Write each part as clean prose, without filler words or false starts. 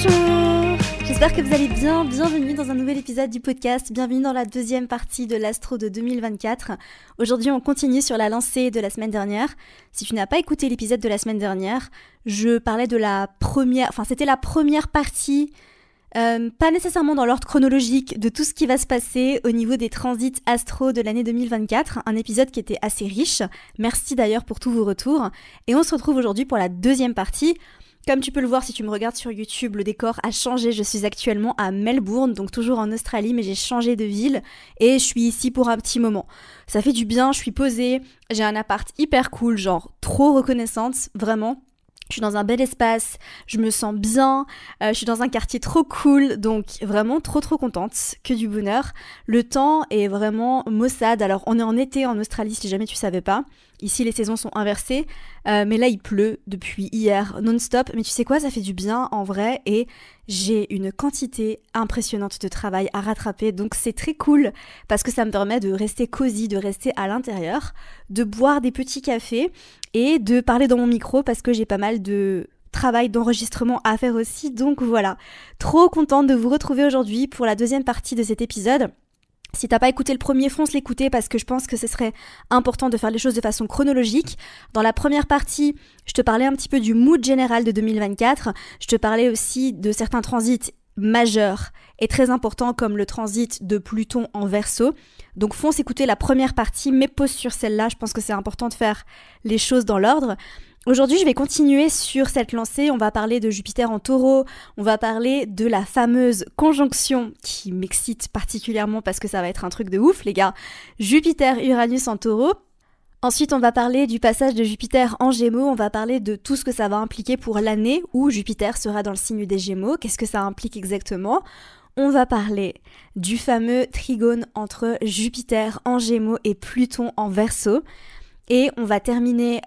Bonjour, j'espère que vous allez bien, bienvenue dans un nouvel épisode du podcast, bienvenue dans la deuxième partie de l'Astro de 2024. Aujourd'hui on continue sur la lancée de la semaine dernière. Si tu n'as pas écouté l'épisode de la semaine dernière, je parlais de c'était la première partie, pas nécessairement dans l'ordre chronologique de tout ce qui va se passer au niveau des transits astro de l'année 2024, un épisode qui était assez riche, merci d'ailleurs pour tous vos retours, et on se retrouve aujourd'hui pour la deuxième partie. Comme tu peux le voir si tu me regardes sur YouTube, le décor a changé, je suis actuellement à Melbourne, donc toujours en Australie, mais j'ai changé de ville et je suis ici pour un petit moment. Ça fait du bien, je suis posée, j'ai un appart hyper cool, genre trop reconnaissante, vraiment. Je suis dans un bel espace, je me sens bien, je suis dans un quartier trop cool, donc vraiment trop contente, que du bonheur. Le temps est vraiment maussade, alors on est en été en Australie si jamais tu savais pas. Ici les saisons sont inversées, mais là il pleut depuis hier non-stop. Mais tu sais quoi, ça fait du bien en vrai et j'ai une quantité impressionnante de travail à rattraper. Donc c'est très cool parce que ça me permet de rester cosy, de rester à l'intérieur, de boire des petits cafés et de parler dans mon micro parce que j'ai pas mal de travail d'enregistrement à faire aussi. Donc voilà, trop contente de vous retrouver aujourd'hui pour la deuxième partie de cet épisode. Si t'as pas écouté le premier, fonce l'écouter parce que je pense que ce serait important de faire les choses de façon chronologique. Dans la première partie, je te parlais un petit peu du mood général de 2024. Je te parlais aussi de certains transits majeurs et très importants comme le transit de Pluton en Verseau. Donc fonce écouter la première partie, mais pause sur celle-là. Je pense que c'est important de faire les choses dans l'ordre. Aujourd'hui, je vais continuer sur cette lancée, on va parler de Jupiter en Taureau, on va parler de la fameuse conjonction qui m'excite particulièrement parce que ça va être un truc de ouf les gars, Jupiter-Uranus en Taureau. Ensuite, on va parler du passage de Jupiter en Gémeaux, on va parler de tout ce que ça va impliquer pour l'année où Jupiter sera dans le signe des Gémeaux, qu'est-ce que ça implique exactement ? On va parler du fameux trigone entre Jupiter en Gémeaux et Pluton en Verseau. Et on va terminer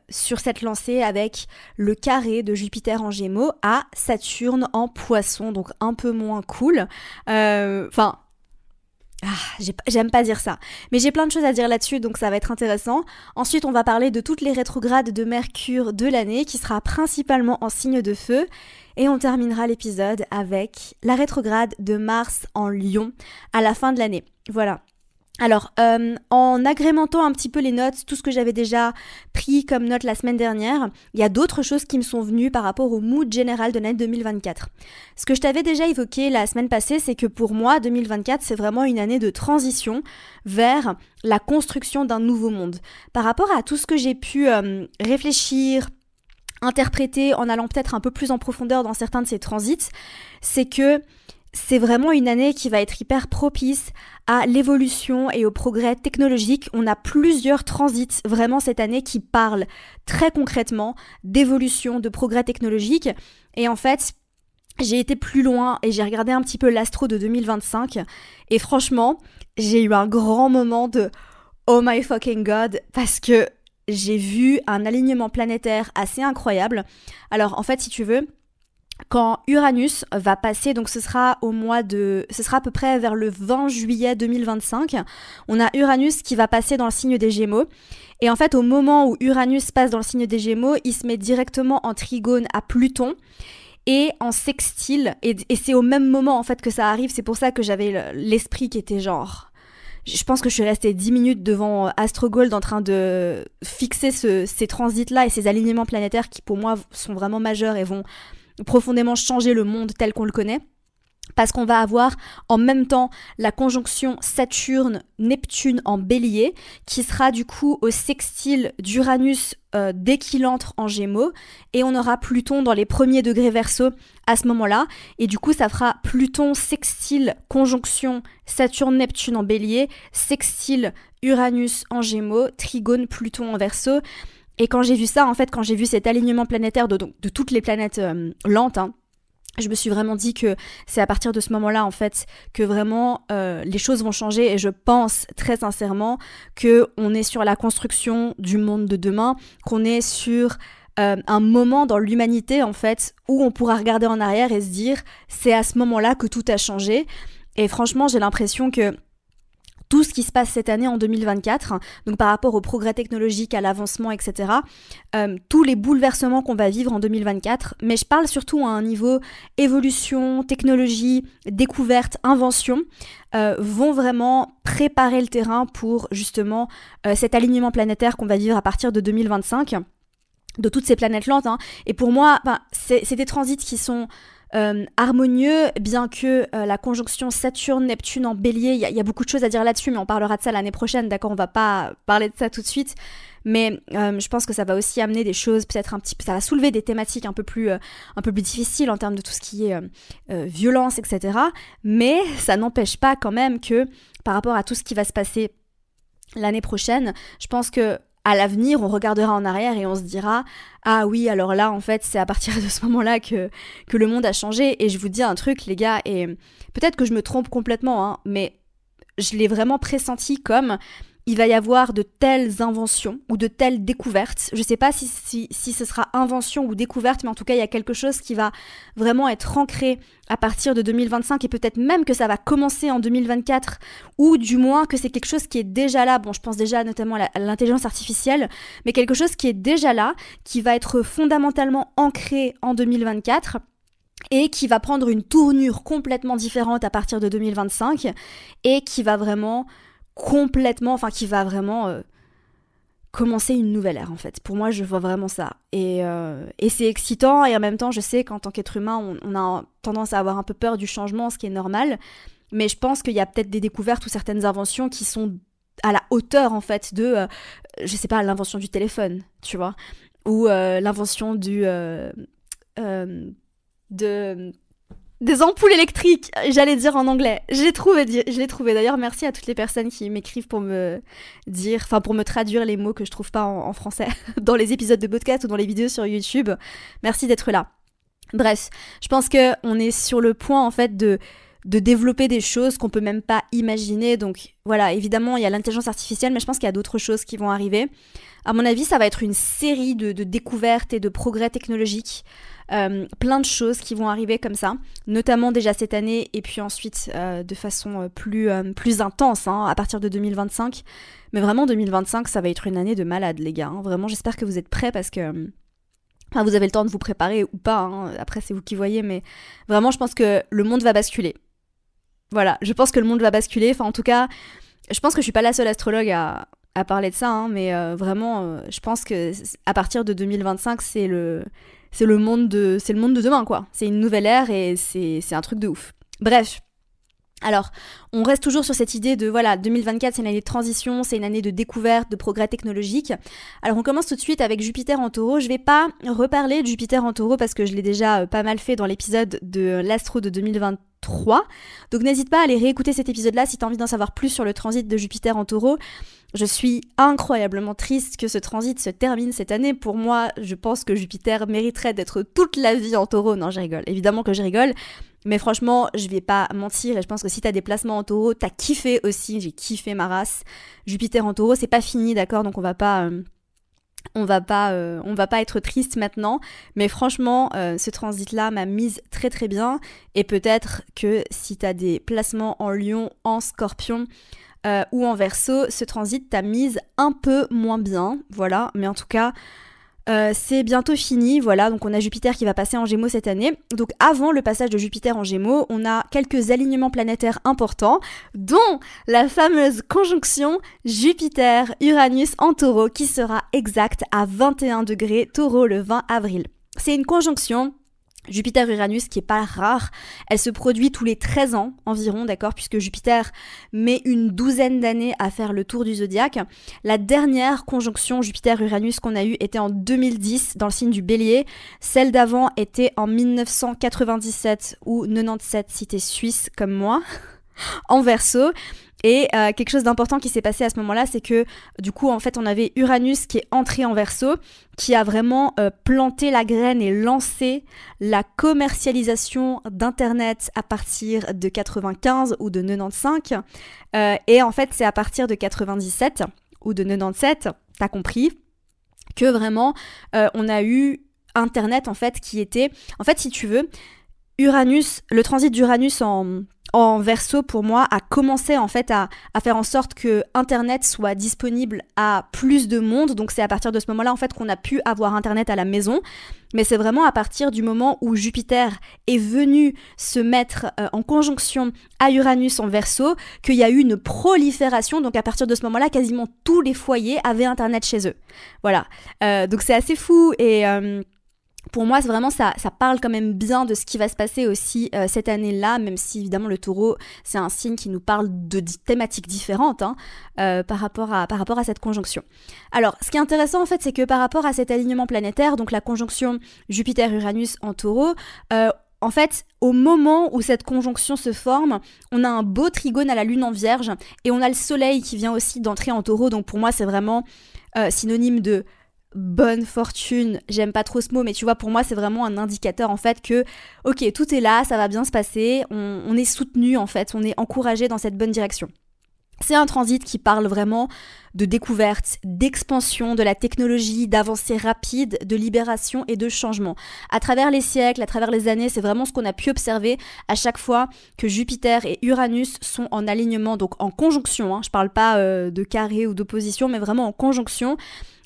sur cette lancée avec le carré de Jupiter en Gémeaux à Saturne en Poisson, donc un peu moins cool. J'aime pas dire ça, mais j'ai plein de choses à dire là-dessus, donc ça va être intéressant. Ensuite, on va parler de toutes les rétrogrades de Mercure de l'année, qui sera principalement en signe de feu. Et on terminera l'épisode avec la rétrograde de Mars en Lion à la fin de l'année. Voilà. Alors, en agrémentant un petit peu les notes, tout ce que j'avais déjà pris comme notes la semaine dernière, il y a d'autres choses qui me sont venues par rapport au mood général de l'année 2024. Ce que je t'avais déjà évoqué la semaine passée, c'est que pour moi, 2024, c'est vraiment une année de transition vers la construction d'un nouveau monde. Par rapport à tout ce que j'ai pu réfléchir, interpréter en allant peut-être un peu plus en profondeur dans certains de ces transits, c'est que c'est vraiment une année qui va être hyper propice à l'évolution et au progrès technologique. On a plusieurs transits vraiment cette année qui parlent très concrètement d'évolution, de progrès technologique. Et en fait, j'ai été plus loin et j'ai regardé un petit peu l'astro de 2025. Et franchement, j'ai eu un grand moment de « Oh my fucking God » parce que j'ai vu un alignement planétaire assez incroyable. Alors en fait, si tu veux, quand Uranus va passer, donc ce sera à peu près vers le 20 juillet 2025, on a Uranus qui va passer dans le signe des Gémeaux. Et en fait, au moment où Uranus passe dans le signe des Gémeaux, il se met directement en trigone à Pluton et en sextile. Et c'est au même moment en fait que ça arrive, c'est pour ça que j'avais l'esprit qui était genre... Je pense que je suis restée 10 minutes devant AstroGold en train de fixer ces transits-là et ces alignements planétaires qui pour moi sont vraiment majeurs et vont profondément changer le monde tel qu'on le connaît. Parce qu'on va avoir en même temps la conjonction Saturne-Neptune en Bélier, qui sera du coup au sextile d'Uranus dès qu'il entre en Gémeaux, et on aura Pluton dans les premiers degrés Verseau à ce moment-là, et du coup ça fera Pluton sextile conjonction Saturne-Neptune en Bélier, sextile Uranus en Gémeaux, trigone Pluton en Verseau. Et quand j'ai vu ça, en fait, quand j'ai vu cet alignement planétaire de toutes les planètes lentes, je me suis vraiment dit que c'est à partir de ce moment-là, en fait, que vraiment les choses vont changer. Et je pense très sincèrement qu'on est sur la construction du monde de demain, qu'on est sur un moment dans l'humanité, en fait, où on pourra regarder en arrière et se dire c'est à ce moment-là que tout a changé. Et franchement, j'ai l'impression que tout ce qui se passe cette année en 2024, donc par rapport au progrès technologique, à l'avancement, etc., tous les bouleversements qu'on va vivre en 2024, mais je parle surtout à un niveau évolution, technologie, découverte, invention, vont vraiment préparer le terrain pour justement cet alignement planétaire qu'on va vivre à partir de 2025, de toutes ces planètes lentes, hein. Et pour moi, c'est des transits qui sont harmonieux, bien que la conjonction Saturne-Neptune en Bélier, il y a beaucoup de choses à dire là-dessus, mais on parlera de ça l'année prochaine, d'accord, on va pas parler de ça tout de suite, mais je pense que ça va aussi amener des choses, peut-être un petit peu, ça va soulever des thématiques un peu plus difficiles en termes de tout ce qui est violence, etc., mais ça n'empêche pas quand même que, par rapport à tout ce qui va se passer l'année prochaine, je pense que à l'avenir, on regardera en arrière et on se dira « Ah oui, alors là, en fait, c'est à partir de ce moment-là que le monde a changé. » Et je vous dis un truc, les gars, et peut-être que je me trompe complètement, hein, mais je l'ai vraiment pressenti comme il va y avoir de telles inventions ou de telles découvertes. Je ne sais pas si ce sera invention ou découverte, mais en tout cas, il y a quelque chose qui va vraiment être ancré à partir de 2025 et peut-être même que ça va commencer en 2024 ou du moins que c'est quelque chose qui est déjà là. Bon, je pense déjà notamment à l'intelligence artificielle, mais quelque chose qui est déjà là, qui va être fondamentalement ancré en 2024 et qui va prendre une tournure complètement différente à partir de 2025 et qui va vraiment commencer une nouvelle ère en fait. Pour moi, je vois vraiment ça. Et c'est excitant et en même temps, je sais qu'en tant qu'être humain, on a tendance à avoir un peu peur du changement, ce qui est normal. Mais je pense qu'il y a peut-être des découvertes ou certaines inventions qui sont à la hauteur en fait de, je sais pas, l'invention du téléphone, tu vois, ou l'invention des ampoules électriques, j'allais dire en anglais. Je l'ai trouvé. D'ailleurs, merci à toutes les personnes qui m'écrivent pour me dire, enfin pour me traduire les mots que je trouve pas en français dans les épisodes de podcast ou dans les vidéos sur YouTube. Merci d'être là. Bref, je pense que on est sur le point en fait de développer des choses qu'on peut même pas imaginer. Donc voilà, évidemment, il y a l'intelligence artificielle, mais je pense qu'il y a d'autres choses qui vont arriver. À mon avis, ça va être une série de découvertes et de progrès technologiques. Plein de choses qui vont arriver comme ça, notamment déjà cette année et puis ensuite de façon plus intense hein, à partir de 2025. Mais vraiment 2025, ça va être une année de malade les gars. Hein. Vraiment, j'espère que vous êtes prêts parce que vous avez le temps de vous préparer ou pas. Hein. Après, c'est vous qui voyez, mais vraiment, je pense que le monde va basculer. Voilà, je pense que le monde va basculer. Enfin, en tout cas, je pense que je suis pas la seule astrologue à parler de ça, hein, mais vraiment, je pense que à partir de 2025, c'est le monde de demain, quoi. C'est une nouvelle ère et c'est un truc de ouf. Bref. Alors, on reste toujours sur cette idée de, voilà, 2024, c'est une année de transition, c'est une année de découverte, de progrès technologique. Alors, on commence tout de suite avec Jupiter en Taureau. Je vais pas reparler de Jupiter en Taureau parce que je l'ai déjà pas mal fait dans l'épisode de l'Astro de 2023. Donc, n'hésite pas à aller réécouter cet épisode-là si tu as envie d'en savoir plus sur le transit de Jupiter en Taureau. Je suis incroyablement triste que ce transit se termine cette année. Pour moi, je pense que Jupiter mériterait d'être toute la vie en Taureau. Non, je rigole. Évidemment que je rigole. Mais franchement, je vais pas mentir et je pense que si t'as des placements en Taureau, t'as kiffé aussi. J'ai kiffé ma race. Jupiter en Taureau, c'est pas fini, d'accord, donc on va pas être triste maintenant. Mais franchement, ce transit-là m'a mise très très bien. Et peut-être que si t'as des placements en Lion, en Scorpion ou en Verseau, ce transit t'a mise un peu moins bien. Voilà, mais en tout cas... c'est bientôt fini, voilà, donc on a Jupiter qui va passer en Gémeaux cette année. Donc avant le passage de Jupiter en Gémeaux, on a quelques alignements planétaires importants, dont la fameuse conjonction Jupiter-Uranus en Taureau qui sera exacte à 21 degrés Taureau le 20 avril. C'est une conjonction Jupiter-Uranus qui est pas rare, elle se produit tous les 13 ans environ, d'accord, puisque Jupiter met une douzaine d'années à faire le tour du zodiaque. La dernière conjonction Jupiter-Uranus qu'on a eue était en 2010 dans le signe du Bélier, celle d'avant était en 1997 ou 97 si t'es suisse comme moi, en Verseau. Et quelque chose d'important qui s'est passé à ce moment-là, c'est que du coup, en fait, on avait Uranus qui est entré en Verseau, qui a vraiment planté la graine et lancé la commercialisation d'Internet à partir de 95 ou de 95. Et en fait, c'est à partir de 97 ou de 97, t'as compris, que vraiment, on a eu Internet, en fait, qui était... En fait, si tu veux, Uranus, le transit d'Uranus en en Verseau, pour moi, a commencé en fait à faire en sorte que Internet soit disponible à plus de monde. Donc c'est à partir de ce moment-là en fait qu'on a pu avoir Internet à la maison. Mais c'est vraiment à partir du moment où Jupiter est venu se mettre en conjonction à Uranus en Verseau qu'il y a eu une prolifération. Donc à partir de ce moment-là, quasiment tous les foyers avaient Internet chez eux. Voilà. Donc c'est assez fou et... pour moi, c'est vraiment ça parle quand même bien de ce qui va se passer aussi cette année-là, même si évidemment le taureau, c'est un signe qui nous parle de thématiques différentes par rapport à cette conjonction. Alors, ce qui est intéressant en fait, c'est que par rapport à cet alignement planétaire, donc la conjonction Jupiter-Uranus en taureau, en fait, au moment où cette conjonction se forme, on a un beau trigone à la lune en vierge et on a le soleil qui vient aussi d'entrer en taureau, donc pour moi, c'est vraiment synonyme de bonne fortune, j'aime pas trop ce mot, mais tu vois, pour moi, c'est vraiment un indicateur, en fait, que, ok, tout est là, ça va bien se passer, on est soutenu, en fait, on est encouragé dans cette bonne direction. C'est un transit qui parle vraiment de découverte, d'expansion de la technologie, d'avancée rapide, de libération et de changement. À travers les siècles, à travers les années, c'est vraiment ce qu'on a pu observer à chaque fois que Jupiter et Uranus sont en alignement, donc en conjonction, je parle pas de carré ou d'opposition, mais vraiment en conjonction.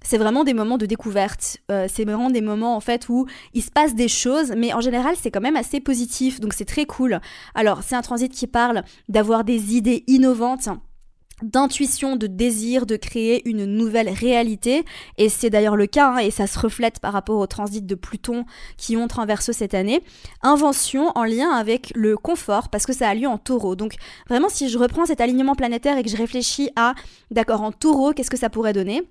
C'est vraiment des moments de découverte, c'est vraiment des moments en fait où il se passe des choses, mais en général c'est quand même assez positif, donc c'est très cool. Alors c'est un transit qui parle d'avoir des idées innovantes, d'intuition, de désir de créer une nouvelle réalité, et c'est d'ailleurs le cas, et ça se reflète par rapport au transit de Pluton qui entre en Verseau cette année. Invention en lien avec le confort, parce que ça a lieu en taureau. Donc vraiment, si je reprends cet alignement planétaire et que je réfléchis à, d'accord, en taureau, qu'est-ce que ça pourrait donner ?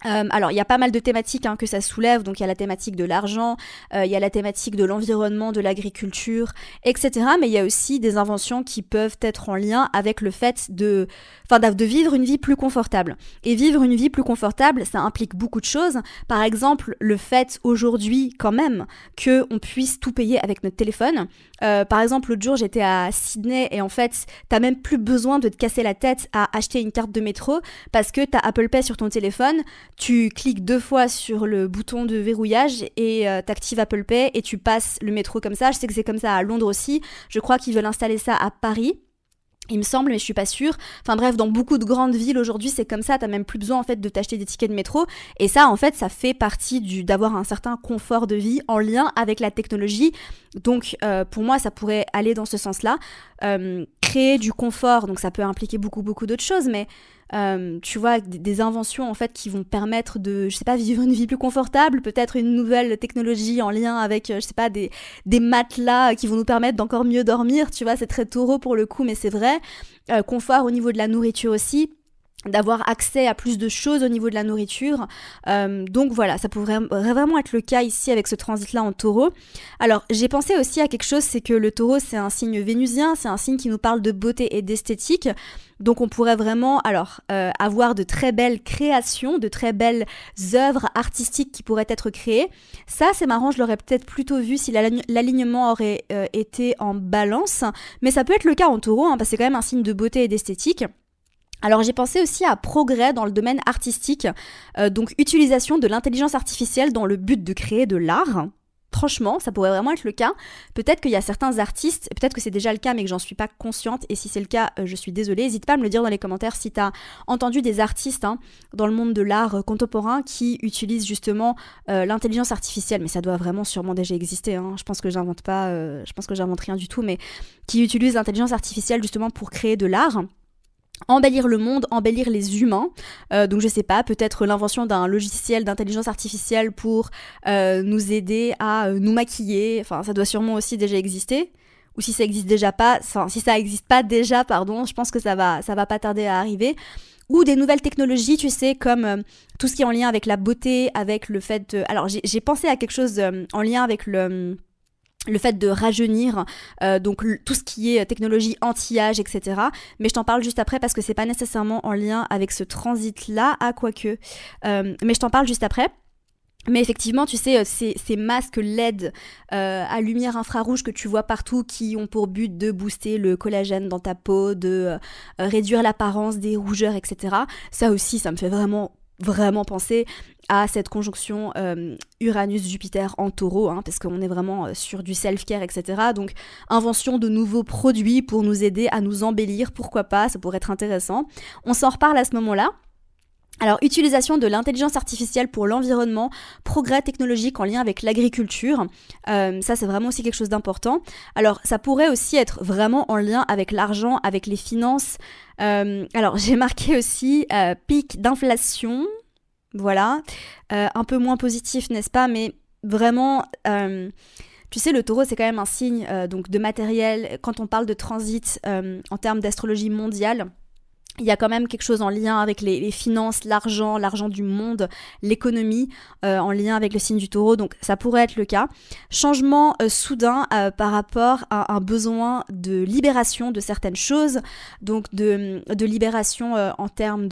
Alors, il y a pas mal de thématiques que ça soulève, donc il y a la thématique de l'argent, il y a la thématique de l'environnement, de l'agriculture, etc. Mais il y a aussi des inventions qui peuvent être en lien avec le fait de vivre une vie plus confortable. Et vivre une vie plus confortable, ça implique beaucoup de choses. Par exemple, le fait aujourd'hui, quand même, qu'on puisse tout payer avec notre téléphone. Par exemple, l'autre jour, j'étais à Sydney et en fait, t'as même plus besoin de te casser la tête à acheter une carte de métro parce que t'as Apple Pay sur ton téléphone. Tu cliques 2 fois sur le bouton de verrouillage et t'actives Apple Pay et tu passes le métro comme ça. Je sais que c'est comme ça à Londres aussi. Je crois qu'ils veulent installer ça à Paris. Il me semble, mais je suis pas sûre. Enfin bref, dans beaucoup de grandes villes aujourd'hui, c'est comme ça, t'as même plus besoin en fait de t'acheter des tickets de métro. Et ça, en fait, ça fait partie d'avoir un certain confort de vie en lien avec la technologie. Donc pour moi, ça pourrait aller dans ce sens-là. Créer du confort, donc ça peut impliquer beaucoup d'autres choses, mais tu vois, des inventions en fait qui vont permettre de, je sais pas, vivre une vie plus confortable, peut-être une nouvelle technologie en lien avec, je sais pas, des matelas qui vont nous permettre d'encore mieux dormir, tu vois, c'est très taureau pour le coup, mais c'est vrai. Confort au niveau de la nourriture aussi, d'avoir accès à plus de choses au niveau de la nourriture. Donc voilà, ça pourrait vraiment être le cas ici avec ce transit-là en taureau. Alors, j'ai pensé aussi à quelque chose, c'est que le taureau, c'est un signe vénusien, c'est un signe qui nous parle de beauté et d'esthétique. Donc on pourrait vraiment avoir de très belles créations, de très belles œuvres artistiques qui pourraient être créées. Ça, c'est marrant, je l'aurais peut-être plutôt vu si l'alignement aurait été en balance. Mais ça peut être le cas en taureau, parce que c'est quand même un signe de beauté et d'esthétique. Alors j'ai pensé aussi à progrès dans le domaine artistique, donc utilisation de l'intelligence artificielle dans le but de créer de l'art. Franchement, ça pourrait vraiment être le cas. Peut-être qu'il y a certains artistes, peut-être que c'est déjà le cas mais que j'en suis pas consciente, et si c'est le cas, je suis désolée. N'hésite pas à me le dire dans les commentaires si tu as entendu des artistes dans le monde de l'art contemporain qui utilisent justement l'intelligence artificielle, mais ça doit vraiment sûrement déjà exister, je pense que j'invente rien du tout, mais qui utilisent l'intelligence artificielle justement pour créer de l'art. Embellir le monde, embellir les humains, donc je sais pas, peut-être l'invention d'un logiciel d'intelligence artificielle pour nous aider à nous maquiller, enfin ça doit sûrement aussi déjà exister, ou si ça existe déjà pas, enfin si ça existe pas déjà, pardon, je pense que ça va pas tarder à arriver. Ou des nouvelles technologies, tu sais, comme tout ce qui est en lien avec la beauté, avec le fait de... Alors j'ai pensé à quelque chose en lien avec le fait de rajeunir, donc tout ce qui est technologie anti-âge, etc. Mais je t'en parle juste après parce que c'est pas nécessairement en lien avec ce transit-là, quoique. Mais je t'en parle juste après. Mais effectivement, tu sais, ces masques LED à lumière infrarouge que tu vois partout qui ont pour but de booster le collagène dans ta peau, de réduire l'apparence des rougeurs, etc. Ça aussi, ça me fait vraiment vraiment penser à cette conjonction Uranus-Jupiter en taureau, hein, parce qu'on est vraiment sur du self-care, etc. Donc, invention de nouveaux produits pour nous aider à nous embellir, pourquoi pas, ça pourrait être intéressant. On s'en reparle à ce moment-là. Alors, utilisation de l'intelligence artificielle pour l'environnement, progrès technologique en lien avec l'agriculture, ça c'est vraiment aussi quelque chose d'important. Alors, ça pourrait aussi être vraiment en lien avec l'argent, avec les finances. Alors, j'ai marqué aussi pic d'inflation, voilà, un peu moins positif, n'est-ce pas? Mais vraiment, tu sais, le taureau, c'est quand même un signe donc de matériel. Quand on parle de transit en termes d'astrologie mondiale, il y a quand même quelque chose en lien avec les finances, l'argent du monde, l'économie, en lien avec le signe du taureau, donc ça pourrait être le cas. Changement soudain par rapport à un besoin de libération de certaines choses, donc de libération en termes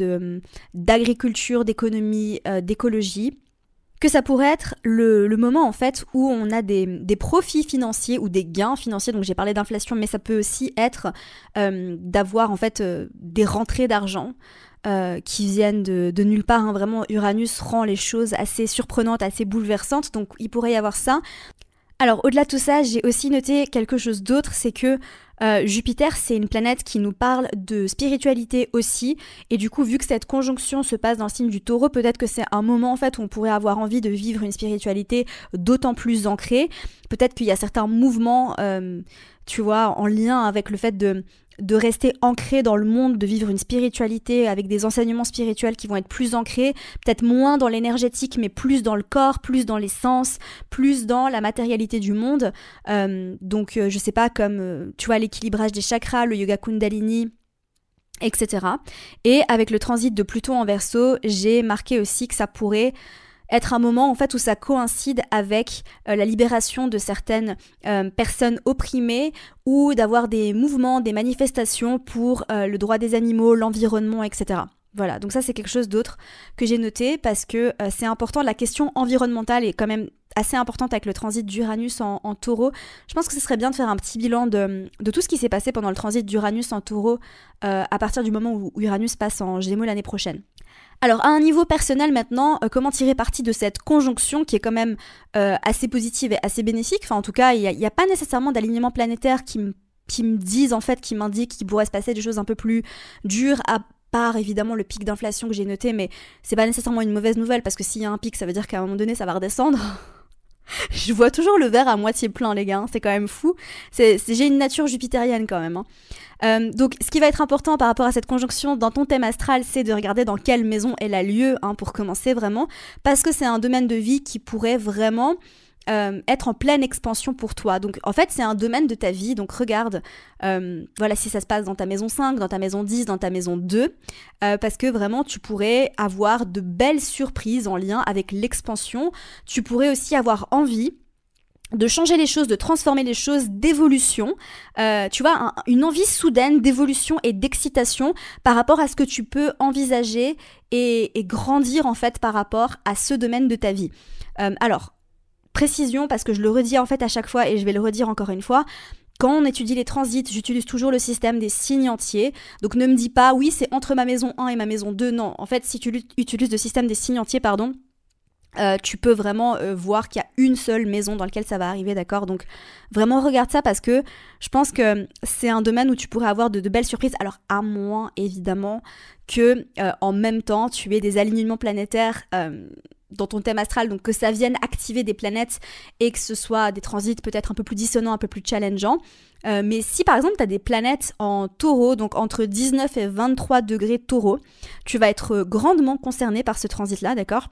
d'agriculture, d'économie, d'écologie. Que ça pourrait être le moment en fait où on a des profits financiers ou des gains financiers, donc j'ai parlé d'inflation, mais ça peut aussi être d'avoir en fait des rentrées d'argent qui viennent de nulle part, hein. Vraiment Uranus rend les choses assez surprenantes, assez bouleversantes, donc il pourrait y avoir ça. Alors au-delà de tout ça, j'ai aussi noté quelque chose d'autre, c'est que Jupiter, c'est une planète qui nous parle de spiritualité aussi, et du coup, vu que cette conjonction se passe dans le signe du taureau, peut-être que c'est un moment en fait où on pourrait avoir envie de vivre une spiritualité d'autant plus ancrée. Peut-être qu'il y a certains mouvements, tu vois, en lien avec le fait de rester ancré dans le monde, de vivre une spiritualité avec des enseignements spirituels qui vont être plus ancrés, peut-être moins dans l'énergétique, mais plus dans le corps, plus dans les sens, plus dans la matérialité du monde. Donc, je sais pas, comme, tu vois, l'équilibrage des chakras, le yoga kundalini, etc. Et avec le transit de Pluton en Verseau, j'ai marqué aussi que ça pourrait être un moment en fait où ça coïncide avec la libération de certaines personnes opprimées ou d'avoir des mouvements, des manifestations pour le droit des animaux, l'environnement, etc. Voilà, donc ça c'est quelque chose d'autre que j'ai noté parce que c'est important, la question environnementale est quand même assez importante avec le transit d'Uranus en taureau. Je pense que ce serait bien de faire un petit bilan de tout ce qui s'est passé pendant le transit d'Uranus en taureau à partir du moment où Uranus passe en Gémeaux l'année prochaine. Alors, à un niveau personnel maintenant, comment tirer parti de cette conjonction qui est quand même assez positive et assez bénéfique? Enfin, en tout cas, il n'y a pas nécessairement d'alignement planétaire qui me disent, en fait, qui m'indiquent qu'il pourrait se passer des choses un peu plus dures, à part évidemment le pic d'inflation que j'ai noté, mais c'est pas nécessairement une mauvaise nouvelle, parce que s'il y a un pic, ça veut dire qu'à un moment donné, ça va redescendre. Je vois toujours le verre à moitié plein, les gars, hein, c'est quand même fou. J'ai une nature jupitérienne quand même, hein. Donc ce qui va être important par rapport à cette conjonction dans ton thème astral, c'est de regarder dans quelle maison elle a lieu, hein, pour commencer vraiment, parce que c'est un domaine de vie qui pourrait vraiment être en pleine expansion pour toi. Donc en fait c'est un domaine de ta vie, donc regarde voilà, si ça se passe dans ta maison 5, dans ta maison 10, dans ta maison 2, parce que vraiment tu pourrais avoir de belles surprises en lien avec l'expansion. Tu pourrais aussi avoir envie de changer les choses, de transformer les choses, d'évolution, tu vois, une envie soudaine d'évolution et d'excitation par rapport à ce que tu peux envisager et grandir en fait par rapport à ce domaine de ta vie. Alors, précision, parce que je le redis en fait à chaque fois et je vais le redire encore une fois, quand on étudie les transits, j'utilise toujours le système des signes entiers. Donc ne me dis pas, oui, c'est entre ma maison 1 et ma maison 2. Non, en fait, si tu utilises le système des signes entiers, tu peux vraiment voir qu'il y a une seule maison dans laquelle ça va arriver, d'accord? Donc vraiment regarde ça parce que je pense que c'est un domaine où tu pourrais avoir de belles surprises. Alors à moins évidemment que en même temps tu aies des alignements planétaires dans ton thème astral, donc que ça vienne activer des planètes et que ce soit des transits peut-être un peu plus dissonants, un peu plus challengeants. Mais si par exemple tu as des planètes en taureau, donc entre 19 et 23 degrés taureau, tu vas être grandement concerné par ce transit-là, d'accord?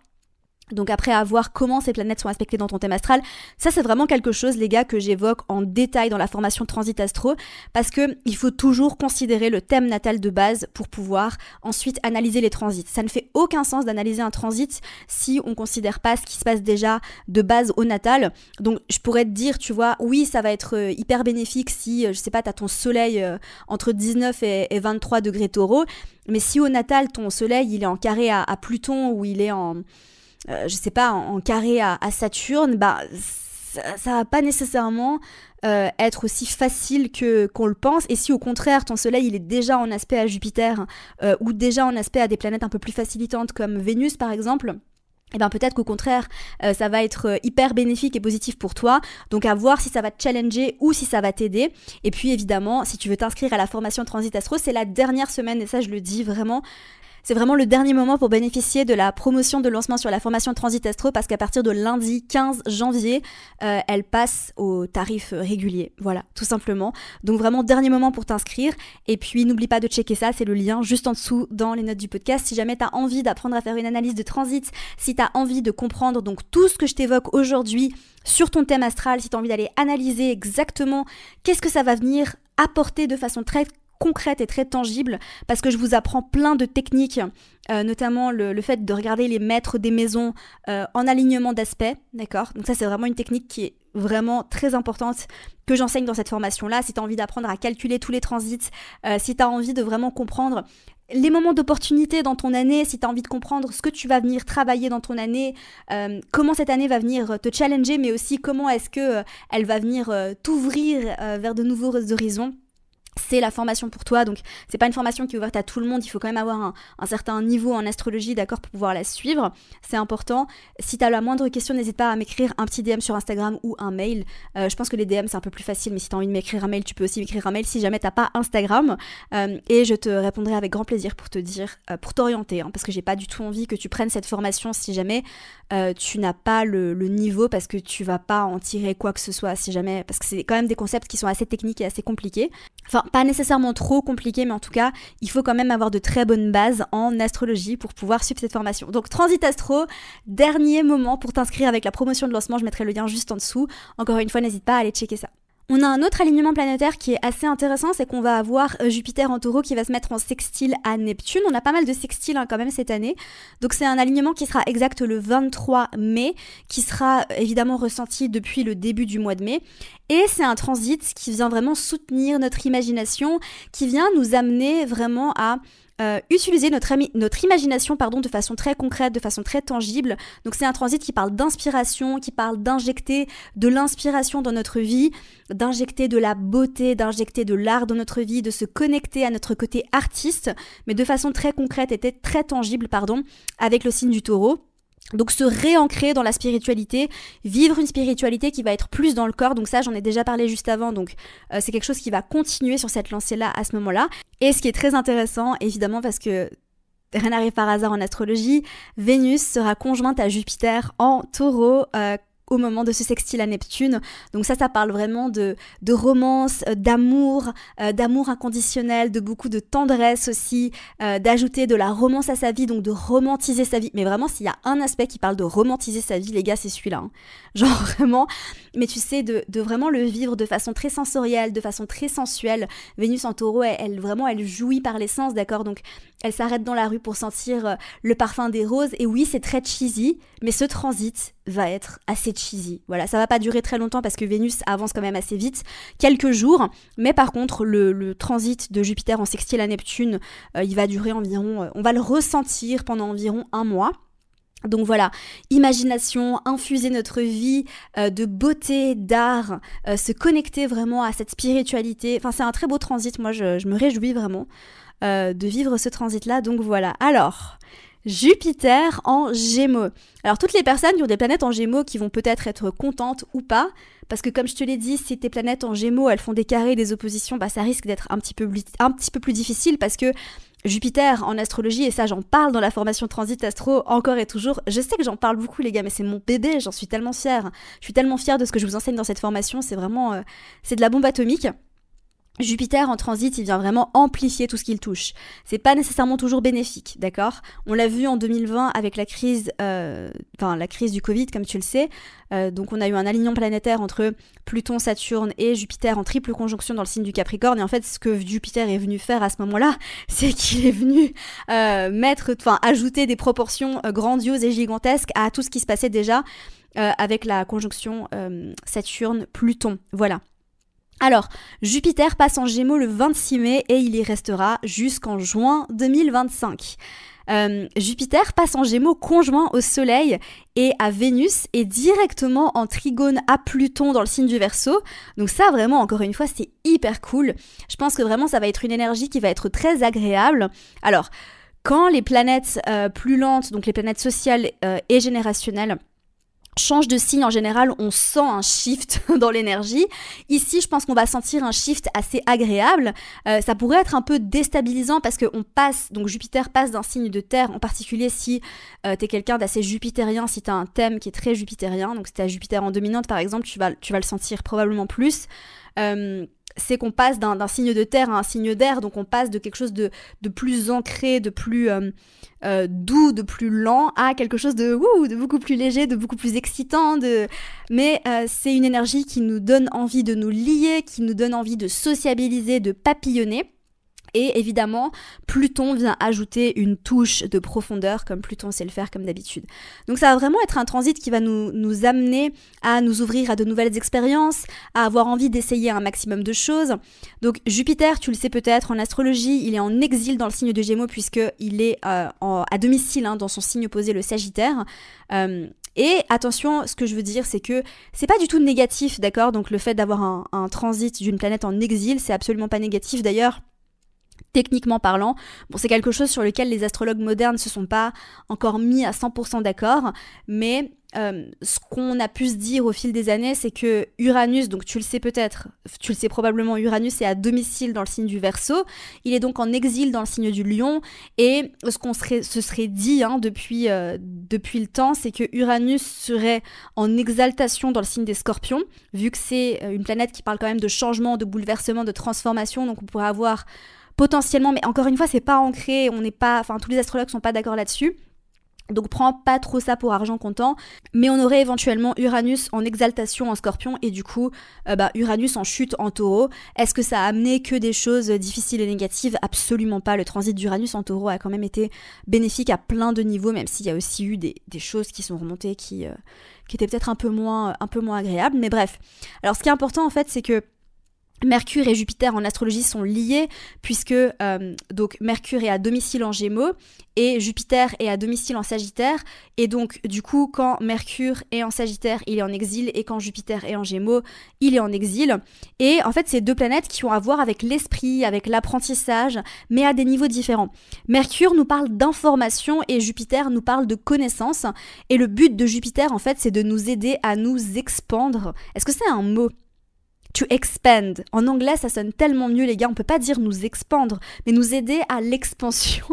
Donc après, à voir comment ces planètes sont aspectées dans ton thème astral, ça c'est vraiment quelque chose, les gars, que j'évoque en détail dans la formation Transit Astro, parce que il faut toujours considérer le thème natal de base pour pouvoir ensuite analyser les transits. Ça ne fait aucun sens d'analyser un transit si on considère pas ce qui se passe déjà de base au natal. Donc je pourrais te dire, tu vois, oui, ça va être hyper bénéfique si, je sais pas, t'as ton soleil entre 19 et 23 degrés taureau, mais si au natal, ton soleil, il est en carré à Pluton ou il est en... je sais pas, en carré à Saturne, bah ça va pas nécessairement être aussi facile qu'on le pense. Et si au contraire ton soleil il est déjà en aspect à Jupiter ou déjà en aspect à des planètes un peu plus facilitantes comme Vénus par exemple, et bien peut-être qu'au contraire, ça va être hyper bénéfique et positif pour toi. Donc à voir si ça va te challenger ou si ça va t'aider. Et puis évidemment, si tu veux t'inscrire à la formation Transit Astro, c'est la dernière semaine, et ça je le dis vraiment, c'est vraiment le dernier moment pour bénéficier de la promotion de lancement sur la formation Transit Astro, parce qu'à partir de lundi 15 janvier, elle passe au tarif régulier. Voilà, tout simplement. Donc vraiment, dernier moment pour t'inscrire. Et puis, n'oublie pas de checker ça, c'est le lien juste en dessous dans les notes du podcast. Si jamais tu as envie d'apprendre à faire une analyse de transit, si tu as envie de comprendre donc tout ce que je t'évoque aujourd'hui sur ton thème astral, si tu as envie d'aller analyser exactement qu'est-ce que ça va venir apporter de façon très concrète et très tangible, parce que je vous apprends plein de techniques, notamment le fait de regarder les maîtres des maisons en alignement d'aspect, d'accord? Donc ça c'est vraiment une technique qui est vraiment très importante que j'enseigne dans cette formation-là. Si tu as envie d'apprendre à calculer tous les transits, si tu as envie de vraiment comprendre les moments d'opportunité dans ton année, si tu as envie de comprendre ce que tu vas venir travailler dans ton année, comment cette année va venir te challenger, mais aussi comment est-ce que elle va venir t'ouvrir vers de nouveaux horizons, c'est la formation pour toi. Donc c'est pas une formation qui est ouverte à tout le monde, il faut quand même avoir un certain niveau en astrologie, d'accord, pour pouvoir la suivre, c'est important. Si tu as la moindre question, n'hésite pas à m'écrire un petit DM sur Instagram ou un mail. Je pense que les DM c'est un peu plus facile, mais si tu as envie de m'écrire un mail, tu peux aussi m'écrire un mail si jamais t'as pas Instagram, et je te répondrai avec grand plaisir pour te dire, pour t'orienter, parce que j'ai pas du tout envie que tu prennes cette formation si jamais tu n'as pas le niveau, parce que tu vas pas en tirer quoi que ce soit si jamais, parce que c'est quand même des concepts qui sont assez techniques et assez compliqués. Enfin, pas nécessairement trop compliqué, mais en tout cas, il faut quand même avoir de très bonnes bases en astrologie pour pouvoir suivre cette formation. Donc, Transit Astro, dernier moment pour t'inscrire avec la promotion de lancement, je mettrai le lien juste en dessous. Encore une fois, n'hésite pas à aller checker ça. On a un autre alignement planétaire qui est assez intéressant, c'est qu'on va avoir Jupiter en Taureau qui va se mettre en sextile à Neptune. On a pas mal de sextiles quand même cette année. Donc c'est un alignement qui sera exact le 23 mai, qui sera évidemment ressenti depuis le début du mois de mai. Et c'est un transit qui vient vraiment soutenir notre imagination, qui vient nous amener vraiment à utiliser notre imagination de façon très concrète, de façon très tangible. Donc c'est un transit qui parle d'inspiration, qui parle d'injecter de l'inspiration dans notre vie, d'injecter de la beauté, d'injecter de l'art dans notre vie, de se connecter à notre côté artiste, mais de façon très concrète et très tangible, avec le signe du Taureau. Donc se réancrer dans la spiritualité, vivre une spiritualité qui va être plus dans le corps, donc ça j'en ai déjà parlé juste avant, donc c'est quelque chose qui va continuer sur cette lancée-là à ce moment-là. Et ce qui est très intéressant, évidemment, parce que rien n'arrive par hasard en astrologie, Vénus sera conjointe à Jupiter en Taureau au moment de ce sextile à Neptune. Donc ça parle vraiment de romance, d'amour inconditionnel, de beaucoup de tendresse aussi, d'ajouter de la romance à sa vie, donc de romantiser sa vie. Mais vraiment, s'il y a un aspect qui parle de romantiser sa vie, les gars, c'est celui-là. Genre vraiment, mais tu sais, de vraiment le vivre de façon très sensorielle, de façon très sensuelle. Vénus en Taureau, elle jouit par les sens, d'accord? Donc elle s'arrête dans la rue pour sentir le parfum des roses. Et oui, c'est très cheesy, mais ce transit va être assez cheesy. Voilà, ça va pas durer très longtemps parce que Vénus avance quand même assez vite, quelques jours. Mais par contre, le transit de Jupiter en sextile à Neptune, il va durer environ, on va le ressentir pendant environ 1 mois. Donc voilà, imagination, infuser notre vie de beauté, d'art, se connecter vraiment à cette spiritualité. Enfin, c'est un très beau transit, moi je me réjouis vraiment de vivre ce transit-là. Donc voilà, alors Jupiter en Gémeaux. Alors toutes les personnes qui ont des planètes en Gémeaux qui vont peut-être être contentes ou pas, parce que comme je te l'ai dit, si tes planètes en Gémeaux, elles font des carrés, des oppositions, ça risque d'être un petit peu plus difficile, parce que Jupiter en astrologie, et ça j'en parle dans la formation Transit Astro encore et toujours, je sais que j'en parle beaucoup les gars, mais c'est mon bébé, j'en suis tellement fière. Je suis tellement fière de ce que je vous enseigne dans cette formation, c'est vraiment, c'est de la bombe atomique. Jupiter en transit, il vient vraiment amplifier tout ce qu'il touche. C'est pas nécessairement toujours bénéfique, d'accord? On l'a vu en 2020 avec la crise du Covid, comme tu le sais. Donc on a eu un alignement planétaire entre Pluton, Saturne et Jupiter en triple conjonction dans le signe du Capricorne. Et en fait, ce que Jupiter est venu faire à ce moment-là, c'est qu'il est venu ajouter des proportions grandioses et gigantesques à tout ce qui se passait déjà avec la conjonction Saturne-Pluton. Voilà. Alors, Jupiter passe en Gémeaux le 26 mai et il y restera jusqu'en juin 2025. Jupiter passe en Gémeaux conjoint au Soleil et à Vénus et directement en trigone à Pluton dans le signe du Verseau. Donc ça vraiment, encore une fois, c'est hyper cool. Je pense que vraiment ça va être une énergie qui va être très agréable. Alors, quand les planètes plus lentes, donc les planètes sociales et générationnelles, change de signe, en général, on sent un shift dans l'énergie. Ici, je pense qu'on va sentir un shift assez agréable. Ça pourrait être un peu déstabilisant parce que donc Jupiter passe d'un signe de terre, en particulier si t'es quelqu'un d'assez jupitérien, si t'as un thème qui est très jupitérien, donc si t'as Jupiter en dominante par exemple, tu vas le sentir probablement plus. C'est qu'on passe d'un signe de terre à un signe d'air, donc on passe de quelque chose de plus ancré, de plus doux, de plus lent, à quelque chose de beaucoup plus léger, de beaucoup plus excitant. Mais c'est une énergie qui nous donne envie de nous lier, qui nous donne envie de sociabiliser, de papillonner. Et évidemment, Pluton vient ajouter une touche de profondeur, comme Pluton sait le faire comme d'habitude. Donc ça va vraiment être un transit qui va nous amener à nous ouvrir à de nouvelles expériences, à avoir envie d'essayer un maximum de choses. Donc Jupiter, tu le sais peut-être, en astrologie, il est en exil dans le signe de Gémeaux, puisqu'il est à domicile dans son signe opposé, le Sagittaire. Et attention, ce que je veux dire, c'est que c'est pas du tout négatif, d'accord ? Donc le fait d'avoir un transit d'une planète en exil, c'est absolument pas négatif. D'ailleurs, techniquement parlant, c'est quelque chose sur lequel les astrologues modernes ne se sont pas encore mis à 100% d'accord, mais ce qu'on a pu se dire au fil des années, c'est que Uranus, donc tu le sais peut-être, tu le sais probablement, Uranus est à domicile dans le signe du Verseau, il est donc en exil dans le signe du Lion, et ce qu'on se serait dit depuis le temps, c'est que Uranus serait en exaltation dans le signe des Scorpions, vu que c'est une planète qui parle quand même de changement, de bouleversement, de transformation, donc on pourrait avoir potentiellement, mais encore une fois, c'est pas ancré, tous les astrologues sont pas d'accord là-dessus. Donc prends pas trop ça pour argent comptant, mais on aurait éventuellement Uranus en exaltation en Scorpion et du coup Uranus en chute en Taureau. Est-ce que ça a amené que des choses difficiles et négatives ? Absolument pas. Le transit d'Uranus en Taureau a quand même été bénéfique à plein de niveaux, même s'il y a aussi eu des choses qui sont remontées qui étaient peut-être un peu moins agréables. Mais bref. Alors ce qui est important en fait, c'est que Mercure et Jupiter en astrologie sont liés puisque donc Mercure est à domicile en Gémeaux et Jupiter est à domicile en Sagittaire et donc du coup quand Mercure est en Sagittaire il est en exil et quand Jupiter est en Gémeaux il est en exil et en fait c'est deux planètes qui ont à voir avec l'esprit, avec l'apprentissage mais à des niveaux différents. Mercure nous parle d'information et Jupiter nous parle de connaissance et le but de Jupiter en fait c'est de nous aider à nous expandre. Est-ce que c'est un mot ? To expand. En anglais, ça sonne tellement mieux, les gars. On peut pas dire nous expandre, mais nous aider à l'expansion.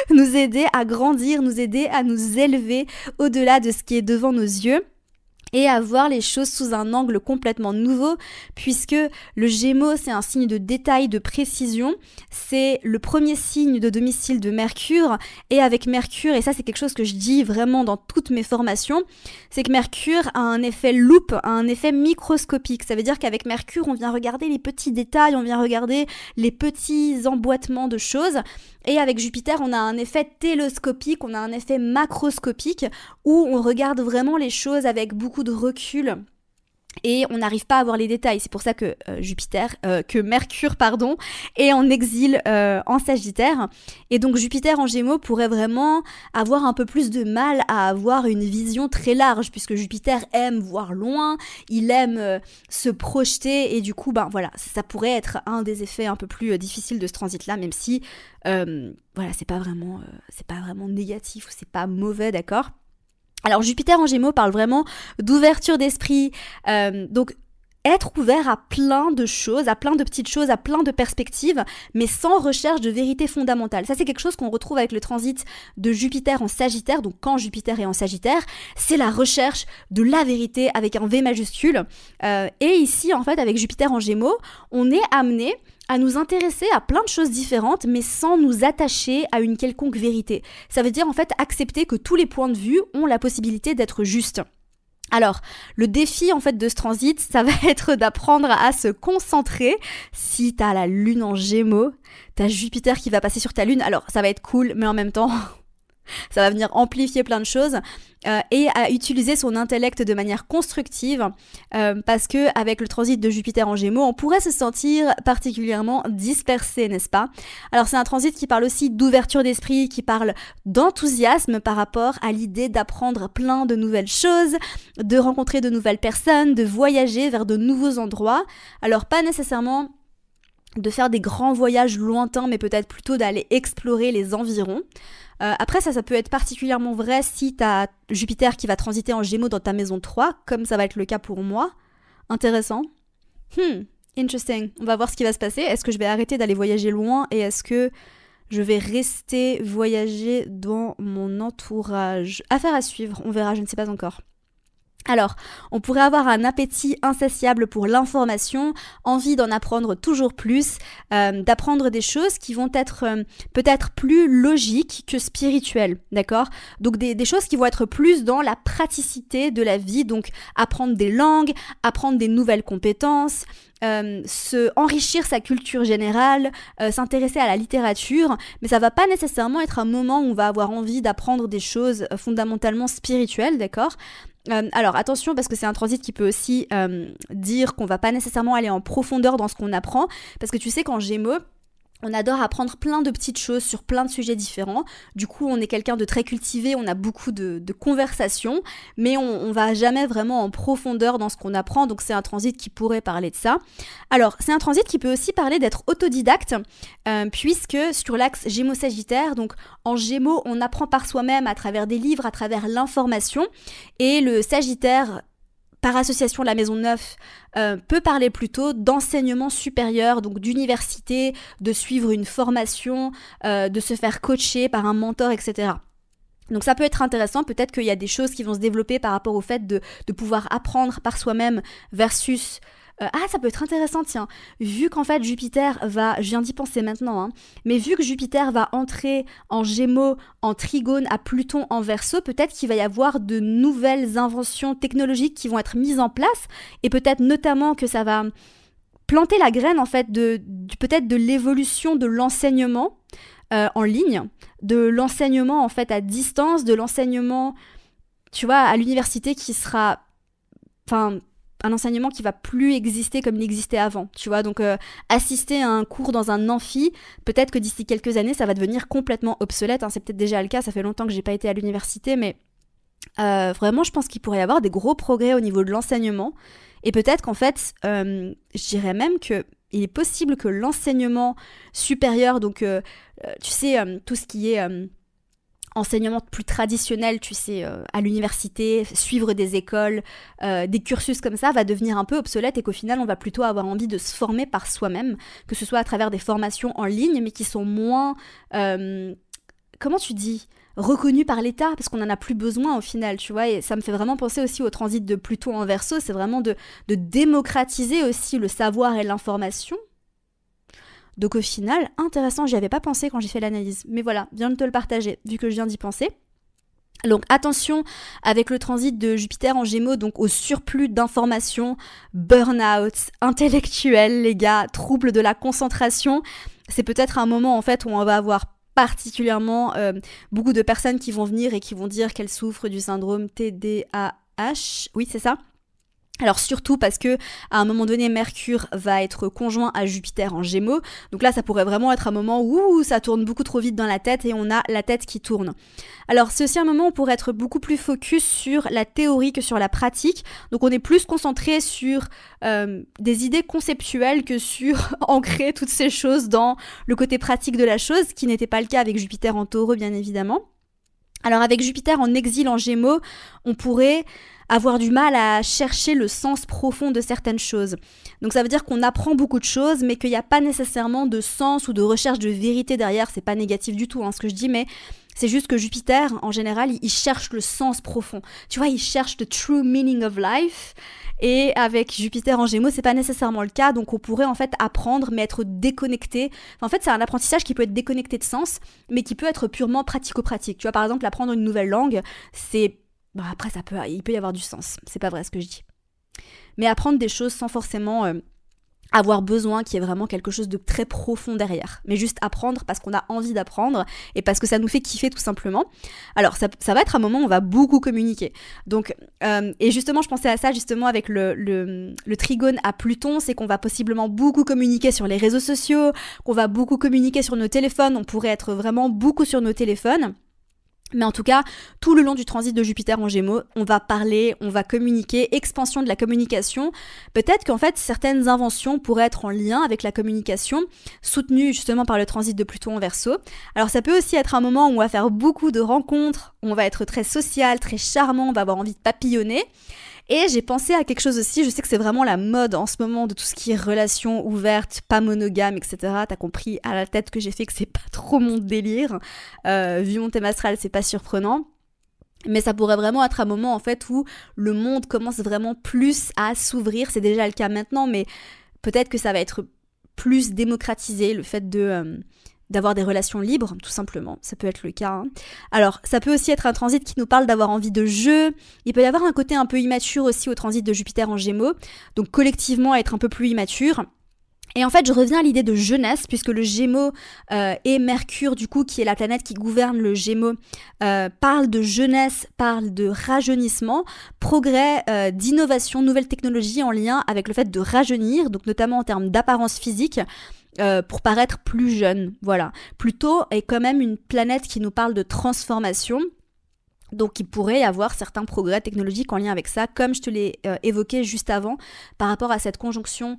Nous aider à grandir, nous aider à nous élever au-delà de ce qui est devant nos yeux. Et à voir les choses sous un angle complètement nouveau, puisque le Gémeaux, c'est un signe de détail, de précision. C'est le premier signe de domicile de Mercure. Et avec Mercure, et ça c'est quelque chose que je dis vraiment dans toutes mes formations, c'est que Mercure a un effet loupe, a un effet microscopique. Ça veut dire qu'avec Mercure, on vient regarder les petits détails, on vient regarder les petits emboîtements de choses. Et avec Jupiter, on a un effet télescopique, on a un effet macroscopique, où on regarde vraiment les choses avec beaucoup de recul et on n'arrive pas à voir les détails. C'est pour ça que Mercure est en exil en Sagittaire. Et donc Jupiter en Gémeaux pourrait vraiment avoir un peu plus de mal à avoir une vision très large, puisque Jupiter aime voir loin, il aime se projeter, et du coup, ça pourrait être un des effets un peu plus difficiles de ce transit-là, même si, c'est pas vraiment négatif ou c'est pas mauvais, d'accord ? Alors Jupiter en Gémeaux parle vraiment d'ouverture d'esprit, donc être ouvert à plein de choses, à plein de petites choses, à plein de perspectives, mais sans recherche de vérité fondamentale. Ça c'est quelque chose qu'on retrouve avec le transit de Jupiter en Sagittaire, donc quand Jupiter est en Sagittaire, c'est la recherche de la vérité avec un V majuscule. Et ici en fait avec Jupiter en Gémeaux, on est amené à nous intéresser à plein de choses différentes, mais sans nous attacher à une quelconque vérité. Ça veut dire en fait accepter que tous les points de vue ont la possibilité d'être justes. Alors, le défi en fait de ce transit, ça va être d'apprendre à se concentrer. Si t'as la lune en Gémeaux, t'as Jupiter qui va passer sur ta lune, alors ça va être cool, mais en même temps, ça va venir amplifier plein de choses. et à utiliser son intellect de manière constructive parce que avec le transit de Jupiter en Gémeaux, on pourrait se sentir particulièrement dispersé, n'est-ce pas? Alors c'est un transit qui parle aussi d'ouverture d'esprit, qui parle d'enthousiasme par rapport à l'idée d'apprendre plein de nouvelles choses, de rencontrer de nouvelles personnes, de voyager vers de nouveaux endroits. Alors pas nécessairement de faire des grands voyages lointains, mais peut-être plutôt d'aller explorer les environs. Après ça peut être particulièrement vrai si tu as Jupiter qui va transiter en Gémeaux dans ta maison 3, comme ça va être le cas pour moi. Intéressant. Interesting. On va voir ce qui va se passer. Est-ce que je vais arrêter d'aller voyager loin et est-ce que je vais rester voyager dans mon entourage? Affaire à suivre, on verra, je ne sais pas encore. Alors, on pourrait avoir un appétit insatiable pour l'information, envie d'en apprendre toujours plus, d'apprendre des choses qui vont être peut-être plus logiques que spirituelles, d'accord? Donc des choses qui vont être plus dans la praticité de la vie, donc apprendre des langues, apprendre des nouvelles compétences, enrichir sa culture générale, s'intéresser à la littérature, mais ça va pas nécessairement être un moment où on va avoir envie d'apprendre des choses fondamentalement spirituelles, d'accord? Alors attention parce que c'est un transit qui peut aussi dire qu'on va pas nécessairement aller en profondeur dans ce qu'on apprend, parce que tu sais qu'en Gémeaux, on adore apprendre plein de petites choses sur plein de sujets différents. Du coup, on est quelqu'un de très cultivé, on a beaucoup de conversations, mais on va jamais vraiment en profondeur dans ce qu'on apprend, donc c'est un transit qui pourrait parler de ça. Alors, c'est un transit qui peut aussi parler d'être autodidacte, puisque sur l'axe Gémeaux-Sagittaire, donc en Gémeaux, on apprend par soi-même à travers des livres, à travers l'information, et le Sagittaire, par association de la maison 9, peut parler plutôt d'enseignement supérieur, donc d'université, de suivre une formation, de se faire coacher par un mentor, etc. Donc ça peut être intéressant, peut-être qu'il y a des choses qui vont se développer par rapport au fait de pouvoir apprendre par soi-même versus... ça peut être intéressant, tiens, vu qu'en fait Jupiter va, je viens d'y penser maintenant, hein, mais vu que Jupiter va entrer en Gémeaux, en trigone à Pluton en Verseau, peut-être qu'il va y avoir de nouvelles inventions technologiques qui vont être mises en place, et peut-être notamment que ça va planter la graine en fait peut-être de l'évolution de l'enseignement en ligne, de l'enseignement en fait à distance, de l'enseignement, tu vois, à l'université qui sera, un enseignement qui va plus exister comme il existait avant, tu vois, donc assister à un cours dans un amphi, peut-être que d'ici quelques années ça va devenir complètement obsolète, hein, c'est peut-être déjà le cas, ça fait longtemps que j'ai pas été à l'université, mais vraiment je pense qu'il pourrait y avoir des gros progrès au niveau de l'enseignement, et peut-être qu'en fait, je dirais même que il est possible que l'enseignement supérieur, donc tu sais, tout ce qui est... enseignement plus traditionnel, tu sais, à l'université, suivre des écoles, des cursus comme ça, va devenir un peu obsolète et qu'au final, on va plutôt avoir envie de se former par soi-même, que ce soit à travers des formations en ligne, mais qui sont moins, comment tu dis, reconnues par l'État, parce qu'on n'en a plus besoin au final, tu vois, et ça me fait vraiment penser aussi au transit de Pluton en Verseau, c'est vraiment de démocratiser aussi le savoir et l'information. Donc au final, intéressant, j'y avais pas pensé quand j'ai fait l'analyse. Mais voilà, viens de te le partager, vu que je viens d'y penser. Donc attention avec le transit de Jupiter en Gémeaux, donc au surplus d'informations, burn-out, intellectuel, les gars, troubles de la concentration. C'est peut-être un moment en fait où on va avoir particulièrement beaucoup de personnes qui vont venir et qui vont dire qu'elles souffrent du syndrome TDAH. Oui, c'est ça. Alors surtout parce que à un moment donné, Mercure va être conjoint à Jupiter en Gémeaux. Donc là, ça pourrait vraiment être un moment où ça tourne beaucoup trop vite dans la tête et on a la tête qui tourne. Alors c'est aussi un moment où on pourrait être beaucoup plus focus sur la théorie que sur la pratique. Donc on est plus concentré sur des idées conceptuelles que sur ancrer toutes ces choses dans le côté pratique de la chose, ce qui n'était pas le cas avec Jupiter en Taureau, bien évidemment. Alors avec Jupiter en exil en Gémeaux, on pourrait avoir du mal à chercher le sens profond de certaines choses. Donc ça veut dire qu'on apprend beaucoup de choses, mais qu'il n'y a pas nécessairement de sens ou de recherche de vérité derrière. C'est pas négatif du tout, hein, ce que je dis, mais c'est juste que Jupiter, en général, il cherche le sens profond. Tu vois, il cherche the true meaning of life. Et avec Jupiter en Gémeaux, c'est pas nécessairement le cas, donc on pourrait en fait apprendre, mais être déconnecté. En fait, c'est un apprentissage qui peut être déconnecté de sens, mais qui peut être purement pratico-pratique. Tu vois, par exemple, apprendre une nouvelle langue, c'est... Bon, après, il peut y avoir du sens. C'est pas vrai ce que je dis. Mais apprendre des choses sans forcément avoir besoin qu'il y ait vraiment quelque chose de très profond derrière, mais juste apprendre parce qu'on a envie d'apprendre et parce que ça nous fait kiffer tout simplement. Alors ça va être un moment où on va beaucoup communiquer. Donc et justement je pensais à ça justement avec le trigone à Pluton, c'est qu'on va possiblement beaucoup communiquer sur les réseaux sociaux, qu'on va beaucoup communiquer sur nos téléphones, on pourrait être vraiment beaucoup sur nos téléphones. Mais en tout cas, tout le long du transit de Jupiter en Gémeaux, on va parler, on va communiquer, expansion de la communication. Peut-être qu'en fait, certaines inventions pourraient être en lien avec la communication, soutenues justement par le transit de Pluton en Verseau. Alors ça peut aussi être un moment où on va faire beaucoup de rencontres, on va être très social, très charmant, on va avoir envie de papillonner. Et j'ai pensé à quelque chose aussi, je sais que c'est vraiment la mode en ce moment de tout ce qui est relations ouvertes, pas monogames, etc. T'as compris à la tête que j'ai fait que c'est pas trop mon délire. Vu mon thème astral, c'est pas surprenant. Mais ça pourrait vraiment être un moment en fait où le monde commence vraiment plus à s'ouvrir. C'est déjà le cas maintenant, mais peut-être que ça va être plus démocratisé, le fait d'avoir des relations libres, tout simplement. Ça peut être le cas. Hein. Alors, ça peut aussi être un transit qui nous parle d'avoir envie de jeu. Il peut y avoir un côté un peu immature aussi au transit de Jupiter en Gémeaux. Donc, collectivement, être un peu plus immature. Et en fait, je reviens à l'idée de jeunesse, puisque le Gémeaux et Mercure, du coup, qui est la planète qui gouverne le Gémeaux, parle de jeunesse, parle de rajeunissement, progrès, d'innovation, nouvelles technologies en lien avec le fait de rajeunir, donc notamment en termes d'apparence physique, pour paraître plus jeune, voilà. Pluton est quand même une planète qui nous parle de transformation, donc il pourrait y avoir certains progrès technologiques en lien avec ça, comme je te l'ai évoqué juste avant, par rapport à cette conjonction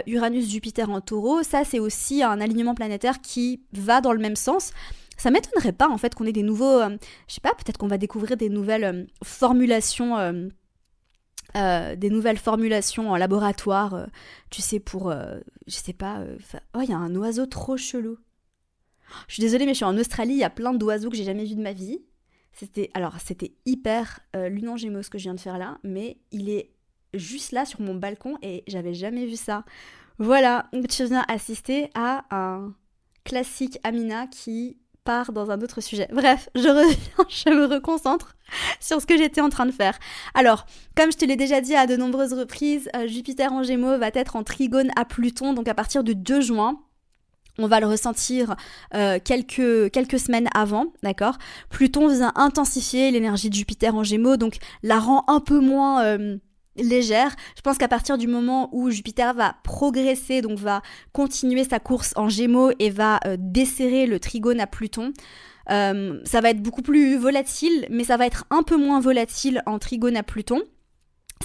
Uranus-Jupiter en Taureau. Ça, c'est aussi un alignement planétaire qui va dans le même sens. Ça m'étonnerait pas, en fait, qu'on ait des nouveaux... je sais pas, peut-être qu'on va découvrir des nouvelles formulations... des nouvelles formulations en laboratoire, tu sais, pour, je sais pas, oh, il y a un oiseau trop chelou. Je suis désolée, mais je suis en Australie, il y a plein d'oiseaux que j'ai jamais vus de ma vie. C'était hyper lunan Gémeaux ce que je viens de faire là, mais il est juste là sur mon balcon et j'avais jamais vu ça. Voilà, tu viens assister à un classique Amina qui part dans un autre sujet. Bref, je reviens, je me reconcentre sur ce que j'étais en train de faire. Alors, comme je te l'ai déjà dit à de nombreuses reprises, Jupiter en Gémeaux va être en trigone à Pluton, donc à partir du 2 juin. On va le ressentir quelques semaines avant, d'accord ? Pluton vient intensifier l'énergie de Jupiter en Gémeaux, donc la rend un peu moins légère. Je pense qu'à partir du moment où Jupiter va progresser, donc va continuer sa course en Gémeaux et va desserrer le trigone à Pluton, ça va être beaucoup plus volatile, mais ça va être un peu moins volatile en trigone à Pluton.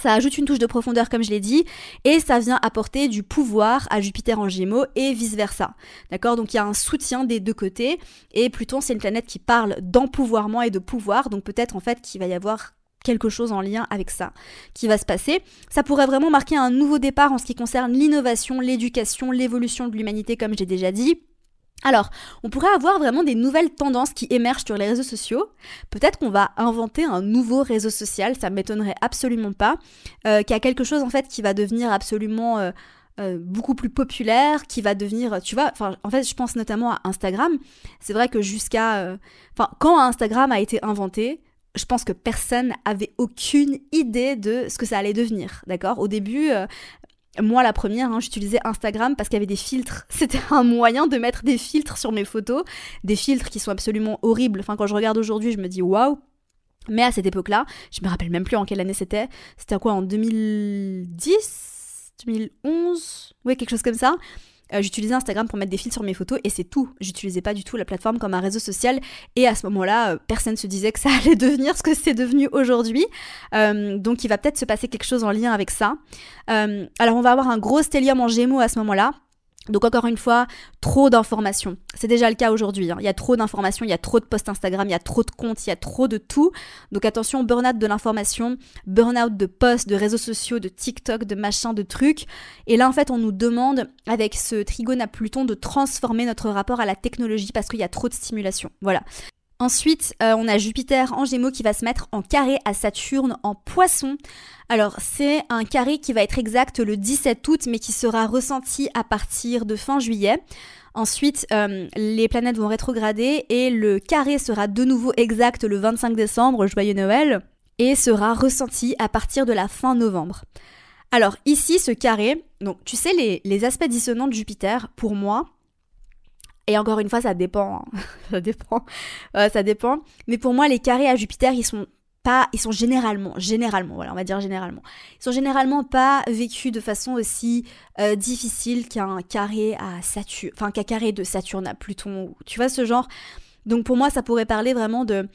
Ça ajoute une touche de profondeur, comme je l'ai dit, et ça vient apporter du pouvoir à Jupiter en Gémeaux et vice-versa. D'accord ? Donc il y a un soutien des deux côtés, et Pluton, c'est une planète qui parle d'empouvoirment et de pouvoir, donc peut-être en fait qu'il va y avoir quelque chose en lien avec ça qui va se passer. Ça pourrait vraiment marquer un nouveau départ en ce qui concerne l'innovation, l'éducation, l'évolution de l'humanité, comme j'ai déjà dit. Alors, on pourrait avoir vraiment des nouvelles tendances qui émergent sur les réseaux sociaux. Peut-être qu'on va inventer un nouveau réseau social, ça ne m'étonnerait absolument pas, qu'il y a quelque chose en fait qui va devenir absolument beaucoup plus populaire, qui va devenir, tu vois, en fait je pense notamment à Instagram. C'est vrai que quand Instagram a été inventé, je pense que personne avait aucune idée de ce que ça allait devenir, d'accord ? Au début... moi, la première, j'utilisais Instagram parce qu'il y avait des filtres. C'était un moyen de mettre des filtres sur mes photos, des filtres qui sont absolument horribles. Enfin, quand je regarde aujourd'hui, je me dis waouh. Mais à cette époque-là, je me rappelle même plus en quelle année c'était. C'était quoi, en 2010 2011 ? Ouais, quelque chose comme ça. J'utilisais Instagram pour mettre des fils sur mes photos et c'est tout. J'utilisais pas du tout la plateforme comme un réseau social et à ce moment-là, personne se disait que ça allait devenir ce que c'est devenu aujourd'hui. Donc il va peut-être se passer quelque chose en lien avec ça. Alors on va avoir un gros stellium en Gémeaux à ce moment-là. Donc encore une fois, trop d'informations. C'est déjà le cas aujourd'hui. Il y a trop d'informations, il y a trop de posts Instagram, il y a trop de comptes, il y a trop de tout. Donc attention, burn-out de l'information, burn-out de posts, de réseaux sociaux, de TikTok, de machin, de trucs. Et là, en fait, on nous demande, avec ce trigone à Pluton, de transformer notre rapport à la technologie parce qu'il y a trop de stimulation. Voilà. Ensuite, on a Jupiter en Gémeaux qui va se mettre en carré à Saturne en Poisson. Alors, c'est un carré qui va être exact le 17 août, mais qui sera ressenti à partir de fin juillet. Ensuite, les planètes vont rétrograder et le carré sera de nouveau exact le 25 décembre, joyeux Noël, et sera ressenti à partir de la fin novembre. Alors ici, ce carré, donc tu sais, les aspects dissonants de Jupiter, pour moi, et encore une fois, ça dépend, hein. Ça dépend, mais pour moi, les carrés à Jupiter, ils sont généralement, voilà, on va dire généralement, ils sont généralement pas vécus de façon aussi difficile qu'un carré à Saturne, enfin qu'un carré de Saturne à Pluton, tu vois ce genre. Donc pour moi, ça pourrait parler vraiment de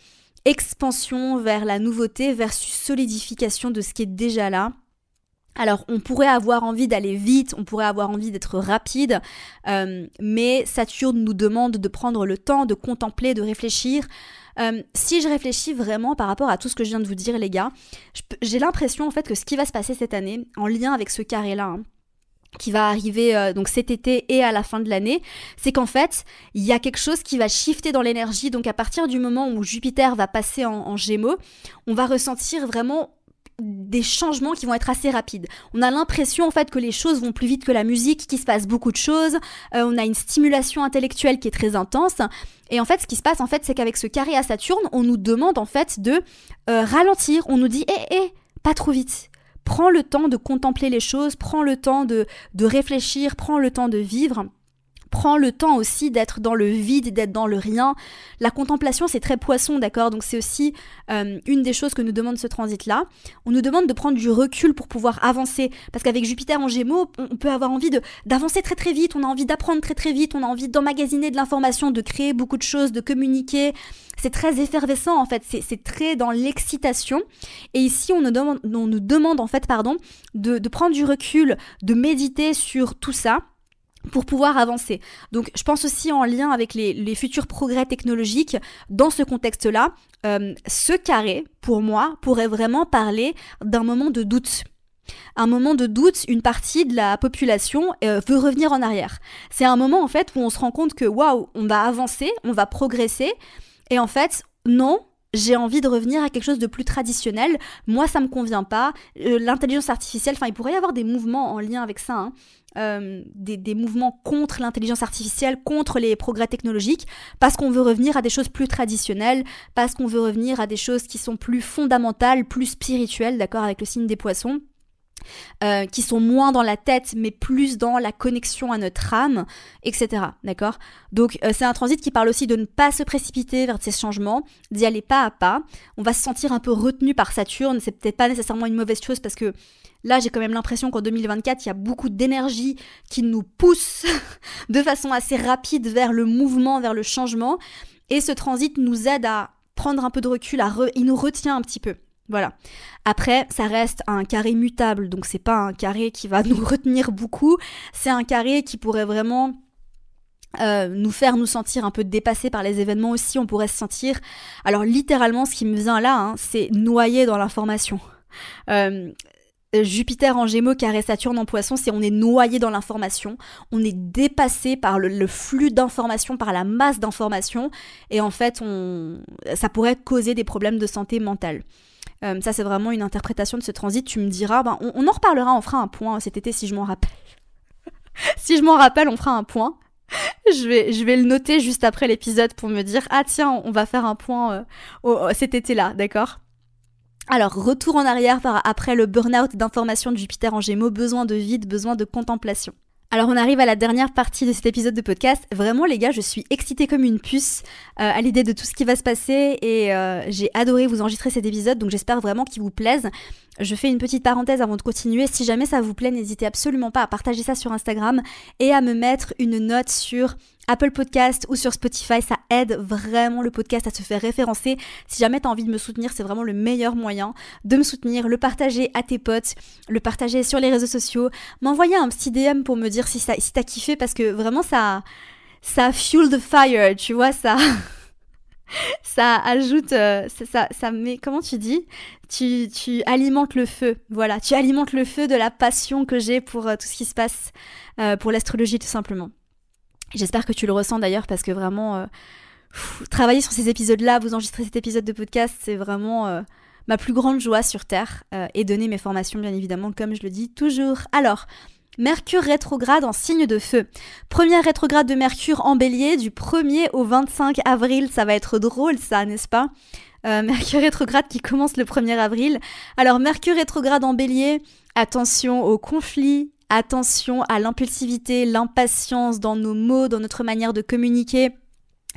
expansion vers la nouveauté versus solidification de ce qui est déjà là. Alors, on pourrait avoir envie d'aller vite, on pourrait avoir envie d'être rapide, mais Saturne nous demande de prendre le temps, de contempler, de réfléchir. Si je réfléchis vraiment par rapport à tout ce que je viens de vous dire, les gars, j'ai l'impression en fait que ce qui va se passer cette année, en lien avec ce carré-là, hein, qui va arriver donc cet été et à la fin de l'année, c'est qu'en fait, il y a quelque chose qui va shifter dans l'énergie. Donc à partir du moment où Jupiter va passer en Gémeaux, on va ressentir vraiment des changements qui vont être assez rapides. On a l'impression en fait que les choses vont plus vite que la musique, qu'il se passe beaucoup de choses, on a une stimulation intellectuelle qui est très intense, et en fait ce qui se passe en fait c'est qu'avec ce carré à Saturne, on nous demande en fait de ralentir, on nous dit pas trop vite. Prends le temps de contempler les choses, prends le temps de réfléchir, prends le temps de vivre. Prends le temps aussi d'être dans le vide et d'être dans le rien. La contemplation, c'est très poisson, d'accord? Donc c'est aussi une des choses que nous demande ce transit-là. On nous demande de prendre du recul pour pouvoir avancer. Parce qu'avec Jupiter en Gémeaux, on peut avoir envie d'avancer très très vite, on a envie d'apprendre très très vite, on a envie d'emmagasiner de l'information, de créer beaucoup de choses, de communiquer. C'est très effervescent en fait, c'est très dans l'excitation. Et ici, on nous demande en fait, de prendre du recul, de méditer sur tout ça, pour pouvoir avancer. Donc je pense aussi en lien avec les futurs progrès technologiques, dans ce contexte-là, ce carré, pour moi, pourrait vraiment parler d'un moment de doute. Un moment de doute, une partie de la population veut revenir en arrière. C'est un moment en fait où on se rend compte que waouh, on va avancer, on va progresser, et en fait, non, j'ai envie de revenir à quelque chose de plus traditionnel. Moi, ça me convient pas. L'intelligence artificielle, il pourrait y avoir des mouvements en lien avec ça, des mouvements contre l'intelligence artificielle, contre les progrès technologiques, parce qu'on veut revenir à des choses plus traditionnelles, parce qu'on veut revenir à des choses qui sont plus fondamentales, plus spirituelles, d'accord, avec le signe des poissons. Qui sont moins dans la tête mais plus dans la connexion à notre âme, etc. D'accord ? Donc c'est un transit qui parle aussi de ne pas se précipiter vers ces changements, d'y aller pas à pas. On va se sentir un peu retenu par Saturne, c'est peut-être pas nécessairement une mauvaise chose parce que là j'ai quand même l'impression qu'en 2024 il y a beaucoup d'énergie qui nous pousse de façon assez rapide vers le mouvement, vers le changement, et ce transit nous aide à prendre un peu de recul, il nous retient un petit peu. Voilà. Après, ça reste un carré mutable, donc c'est pas un carré qui va nous retenir beaucoup, c'est un carré qui pourrait vraiment nous faire nous sentir un peu dépassés par les événements aussi. On pourrait se sentir, alors littéralement ce qui me vient là, c'est noyé dans l'information. Jupiter en Gémeaux, carré Saturne en Poisson, c'est on est noyé dans l'information, on est dépassé par le flux d'informations, par la masse d'informations, et en fait ça pourrait causer des problèmes de santé mentale. Ça c'est vraiment une interprétation de ce transit. Tu me diras, on en reparlera, on fera un point cet été si je m'en rappelle. Si je m'en rappelle, on fera un point. Je vais le noter juste après l'épisode pour me dire, ah tiens, on va faire un point cet été-là, d'accord ? Alors, retour en arrière après le burn-out d'information de Jupiter en Gémeaux, besoin de vide, besoin de contemplation. Alors on arrive à la dernière partie de cet épisode de podcast. Vraiment les gars, je suis excitée comme une puce à l'idée de tout ce qui va se passer, et j'ai adoré vous enregistrer cet épisode, donc j'espère vraiment qu'il vous plaise. Je fais une petite parenthèse avant de continuer. Si jamais ça vous plaît, n'hésitez absolument pas à partager ça sur Instagram et à me mettre une note sur Apple Podcast ou sur Spotify. Ça aide vraiment le podcast à se faire référencer. Si jamais tu as envie de me soutenir, c'est vraiment le meilleur moyen de me soutenir. Le partager à tes potes, le partager sur les réseaux sociaux, m'envoyer un petit DM pour me dire si t'as kiffé, parce que vraiment ça fuel the fire, tu vois, ça ajoute, ça met, comment tu dis, tu alimentes le feu, voilà, tu alimentes le feu de la passion que j'ai pour tout ce qui se passe, pour l'astrologie tout simplement. J'espère que tu le ressens d'ailleurs, parce que vraiment, travailler sur ces épisodes-là, vous enregistrer cet épisode de podcast, c'est vraiment ma plus grande joie sur Terre, et donner mes formations bien évidemment, comme je le dis toujours. Alors, Mercure rétrograde en signe de feu. Première rétrograde de Mercure en Bélier du 1er au 25 avril. Ça va être drôle ça, n'est-ce pas ? Mercure rétrograde qui commence le 1er avril. Alors Mercure rétrograde en Bélier, attention aux conflits, attention à l'impulsivité, l'impatience dans nos mots, dans notre manière de communiquer.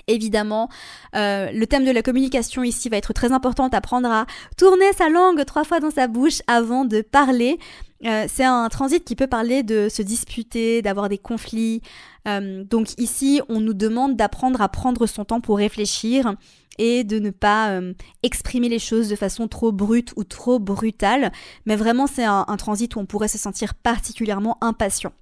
Évidemment, le thème de la communication ici va être très important, apprendre à tourner sa langue 3 fois dans sa bouche avant de parler. C'est un transit qui peut parler de se disputer, d'avoir des conflits. Donc ici, on nous demande d'apprendre à prendre son temps pour réfléchir et de ne pas exprimer les choses de façon trop brute ou trop brutale. Mais vraiment, c'est un transit où on pourrait se sentir particulièrement impatient.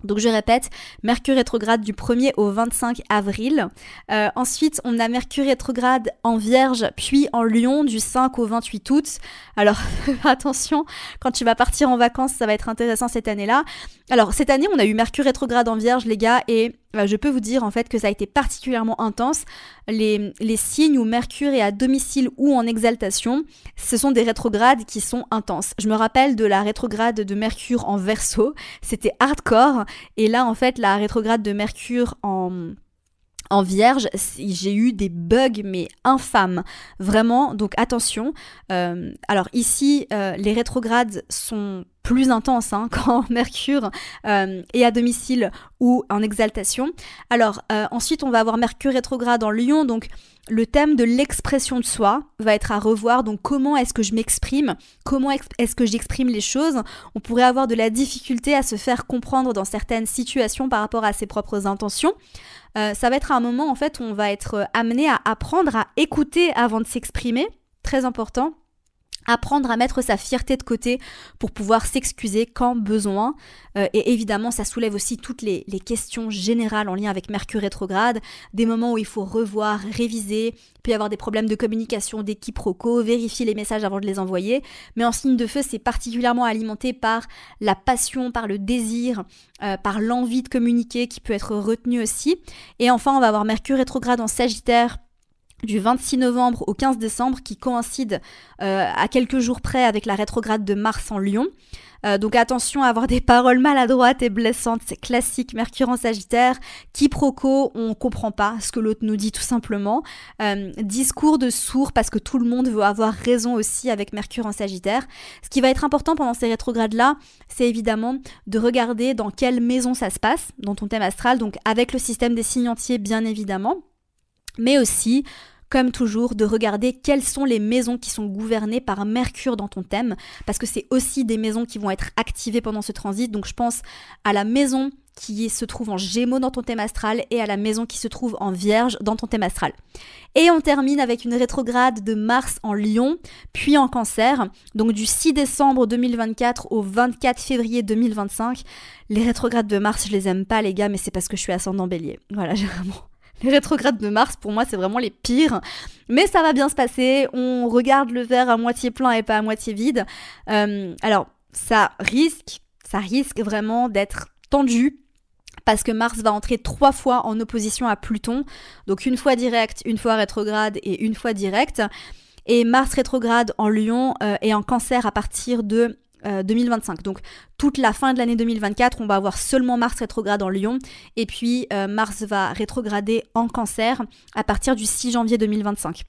Donc je répète, Mercure rétrograde du 1er au 25 avril. Ensuite, on a Mercure rétrograde en Vierge, puis en Lion du 5 au 28 août. Alors attention, quand tu vas partir en vacances, ça va être intéressant cette année-là. Alors cette année, on a eu Mercure rétrograde en Vierge, les gars, et je peux vous dire en fait que ça a été particulièrement intense. Les signes où Mercure est à domicile ou en exaltation, ce sont des rétrogrades qui sont intenses. Je me rappelle de la rétrograde de Mercure en Verseau, c'était hardcore. Et là, en fait, la rétrograde de Mercure en Vierge, j'ai eu des bugs mais infâmes, vraiment, donc attention. Alors ici, les rétrogrades sont plus intenses quand Mercure est à domicile ou en exaltation. Alors ensuite, on va avoir Mercure rétrograde en Lion, donc le thème de l'expression de soi va être à revoir, donc comment est-ce que je m'exprime, comment est-ce que j'exprime les choses. On pourrait avoir de la difficulté à se faire comprendre dans certaines situations par rapport à ses propres intentions. Ça va être un moment en fait où on va être amené à apprendre à écouter avant de s'exprimer, très important. Apprendre à mettre sa fierté de côté pour pouvoir s'excuser quand besoin. Et évidemment, ça soulève aussi toutes les questions générales en lien avec Mercure rétrograde, des moments où il faut revoir, réviser, il peut y avoir des problèmes de communication, des quiproquos, vérifier les messages avant de les envoyer. Mais en signe de feu, c'est particulièrement alimenté par la passion, par le désir, par l'envie de communiquer qui peut être retenue aussi. Et enfin, on va avoir Mercure rétrograde en Sagittaire, du 26 novembre au 15 décembre qui coïncide à quelques jours près avec la rétrograde de Mars en Lion. Donc attention à avoir des paroles maladroites et blessantes, c'est classique, Mercure en Sagittaire, quiproquo, on comprend pas ce que l'autre nous dit tout simplement. Discours de sourd parce que tout le monde veut avoir raison aussi avec Mercure en Sagittaire. Ce qui va être important pendant ces rétrogrades-là, c'est évidemment de regarder dans quelle maison ça se passe, dans ton thème astral, donc avec le système des signes entiers bien évidemment, mais aussi comme toujours, de regarder quelles sont les maisons qui sont gouvernées par Mercure dans ton thème, parce que c'est aussi des maisons qui vont être activées pendant ce transit. Donc je pense à la maison qui se trouve en Gémeaux dans ton thème astral et à la maison qui se trouve en Vierge dans ton thème astral. Et on termine avec une rétrograde de Mars en Lion, puis en Cancer, donc du 6 décembre 2024 au 24 février 2025. Les rétrogrades de Mars, je les aime pas les gars, mais c'est parce que je suis ascendant Bélier. Voilà, j'ai vraiment... Les rétrogrades de Mars, pour moi, c'est vraiment les pires. Mais ça va bien se passer. On regarde le verre à moitié plein et pas à moitié vide. Alors, ça risque vraiment d'être tendu parce que Mars va entrer 3 fois en opposition à Pluton. Donc, une fois direct, une fois rétrograde et une fois direct. Et Mars rétrograde en Lion et en Cancer à partir de 2025. Donc toute la fin de l'année 2024, on va avoir seulement Mars rétrograde en Lion et puis Mars va rétrograder en Cancer à partir du 6 janvier 2025.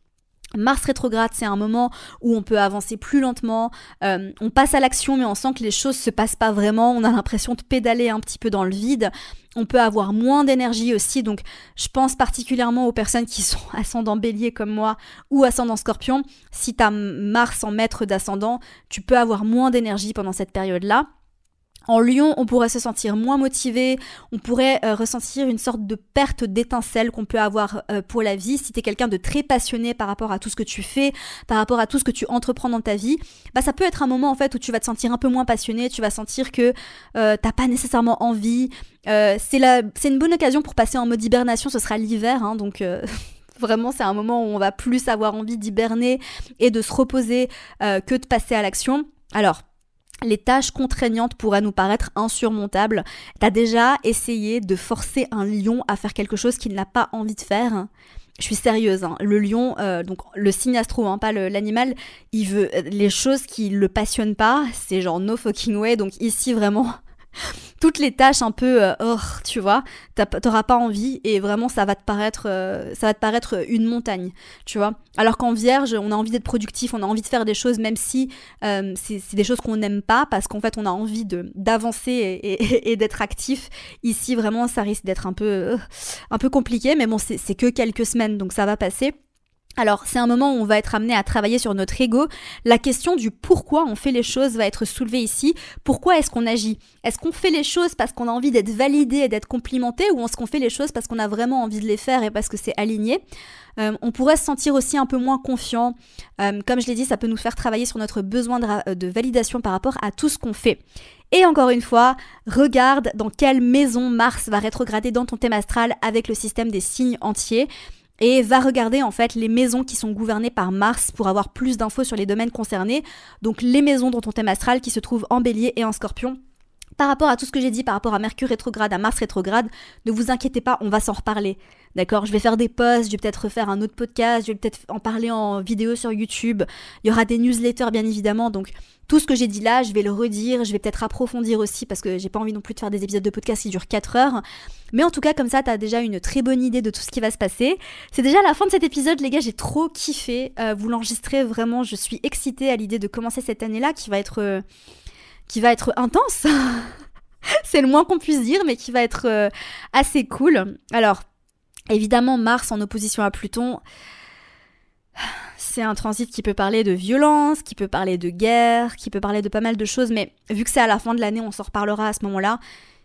Mars rétrograde, c'est un moment où on peut avancer plus lentement, on passe à l'action mais on sent que les choses se passent pas vraiment, on a l'impression de pédaler un petit peu dans le vide, on peut avoir moins d'énergie aussi, donc je pense particulièrement aux personnes qui sont ascendant Bélier comme moi ou ascendant Scorpion. Si tu as Mars en maître d'ascendant, tu peux avoir moins d'énergie pendant cette période-là. En Lion, on pourrait se sentir moins motivé, on pourrait ressentir une sorte de perte d'étincelle qu'on peut avoir pour la vie. Si tu es quelqu'un de très passionné par rapport à tout ce que tu fais, par rapport à tout ce que tu entreprends dans ta vie, bah ça peut être un moment en fait où tu vas te sentir un peu moins passionné, tu vas sentir que t'as pas nécessairement envie. C'est une bonne occasion pour passer en mode hibernation, ce sera l'hiver, hein, donc... Vraiment, c'est un moment où on va plus avoir envie d'hiberner et de se reposer que de passer à l'action. Alors, les tâches contraignantes pourraient nous paraître insurmontables. T'as déjà essayé de forcer un lion à faire quelque chose qu'il n'a pas envie de faire ? Je suis sérieuse, hein. Le lion, donc le signe astro, hein, pas l'animal, il veut les choses qui le passionnent pas, c'est genre no fucking way. Donc ici vraiment, toutes les tâches un peu tu vois, t'auras pas envie et vraiment ça va te paraître une montagne, tu vois. Alors qu'en Vierge, on a envie d'être productif, on a envie de faire des choses même si c'est des choses qu'on n'aime pas parce qu'en fait on a envie d'avancer et d'être actif. Ici vraiment ça risque d'être un peu compliqué, mais bon c'est que quelques semaines donc ça va passer. Alors, c'est un moment où on va être amené à travailler sur notre ego. La question du pourquoi on fait les choses va être soulevée ici. Pourquoi est-ce qu'on agit ? Est-ce qu'on fait les choses parce qu'on a envie d'être validé et d'être complimenté ou est-ce qu'on fait les choses parce qu'on a vraiment envie de les faire et parce que c'est aligné ? On pourrait se sentir aussi un peu moins confiant. Comme je l'ai dit, ça peut nous faire travailler sur notre besoin de validation par rapport à tout ce qu'on fait. Et encore une fois, regarde dans quelle maison Mars va rétrograder dans ton thème astral avec le système des signes entiers. Et va regarder en fait les maisons qui sont gouvernées par Mars pour avoir plus d'infos sur les domaines concernés. Donc les maisons dans ton thème astral qui se trouvent en Bélier et en Scorpion. Par rapport à tout ce que j'ai dit, par rapport à Mercure rétrograde, à Mars rétrograde, ne vous inquiétez pas, on va s'en reparler. D'accord ? Je vais faire des posts, je vais peut-être refaire un autre podcast, je vais peut-être en parler en vidéo sur YouTube. Il y aura des newsletters bien évidemment, donc tout ce que j'ai dit là, je vais le redire, je vais peut-être approfondir aussi parce que j'ai pas envie non plus de faire des épisodes de podcast qui durent 4 heures. Mais en tout cas, comme ça, t'as déjà une très bonne idée de tout ce qui va se passer. C'est déjà la fin de cet épisode, les gars, j'ai trop kiffé. Vous l'enregistrez vraiment, je suis excitée à l'idée de commencer cette année-là qui va être intense. C'est le moins qu'on puisse dire, mais qui va être assez cool. Alors, évidemment, Mars en opposition à Pluton, c'est un transit qui peut parler de violence, qui peut parler de guerre, qui peut parler de pas mal de choses, mais vu que c'est à la fin de l'année, on s'en reparlera à ce moment-là.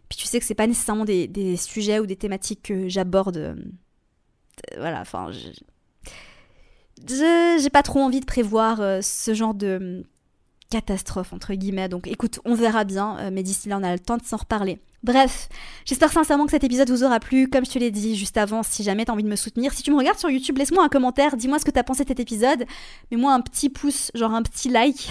Puis tu sais que c'est pas nécessairement des sujets ou des thématiques que j'aborde. Voilà, enfin, j'ai pas trop envie de prévoir ce genre de catastrophe, entre guillemets. Donc écoute, on verra bien, mais d'ici là, on a le temps de s'en reparler. Bref, j'espère sincèrement que cet épisode vous aura plu. Comme je te l'ai dit juste avant, si jamais t'as envie de me soutenir, si tu me regardes sur YouTube, laisse-moi un commentaire, dis-moi ce que t'as pensé de cet épisode. Mets-moi un petit pouce, genre un petit like.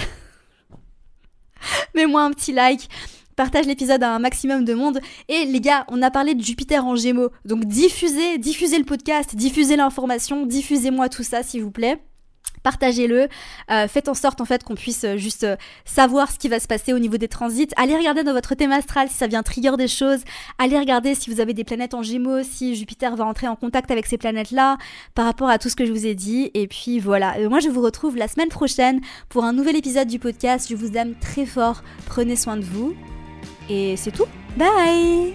Mets-moi un petit like. Partage l'épisode à un maximum de monde. Et les gars, on a parlé de Jupiter en Gémeaux. Donc diffusez le podcast, diffusez l'information, diffusez-moi tout ça s'il vous plaît. Partagez-le, faites en sorte en fait qu'on puisse juste savoir ce qui va se passer au niveau des transits. Allez regarder dans votre thème astral si ça vient trigger des choses. Allez regarder si vous avez des planètes en Gémeaux, si Jupiter va entrer en contact avec ces planètes-là par rapport à tout ce que je vous ai dit. Et puis voilà, moi je vous retrouve la semaine prochaine pour un nouvel épisode du podcast. Je vous aime très fort, prenez soin de vous. Et c'est tout. Bye!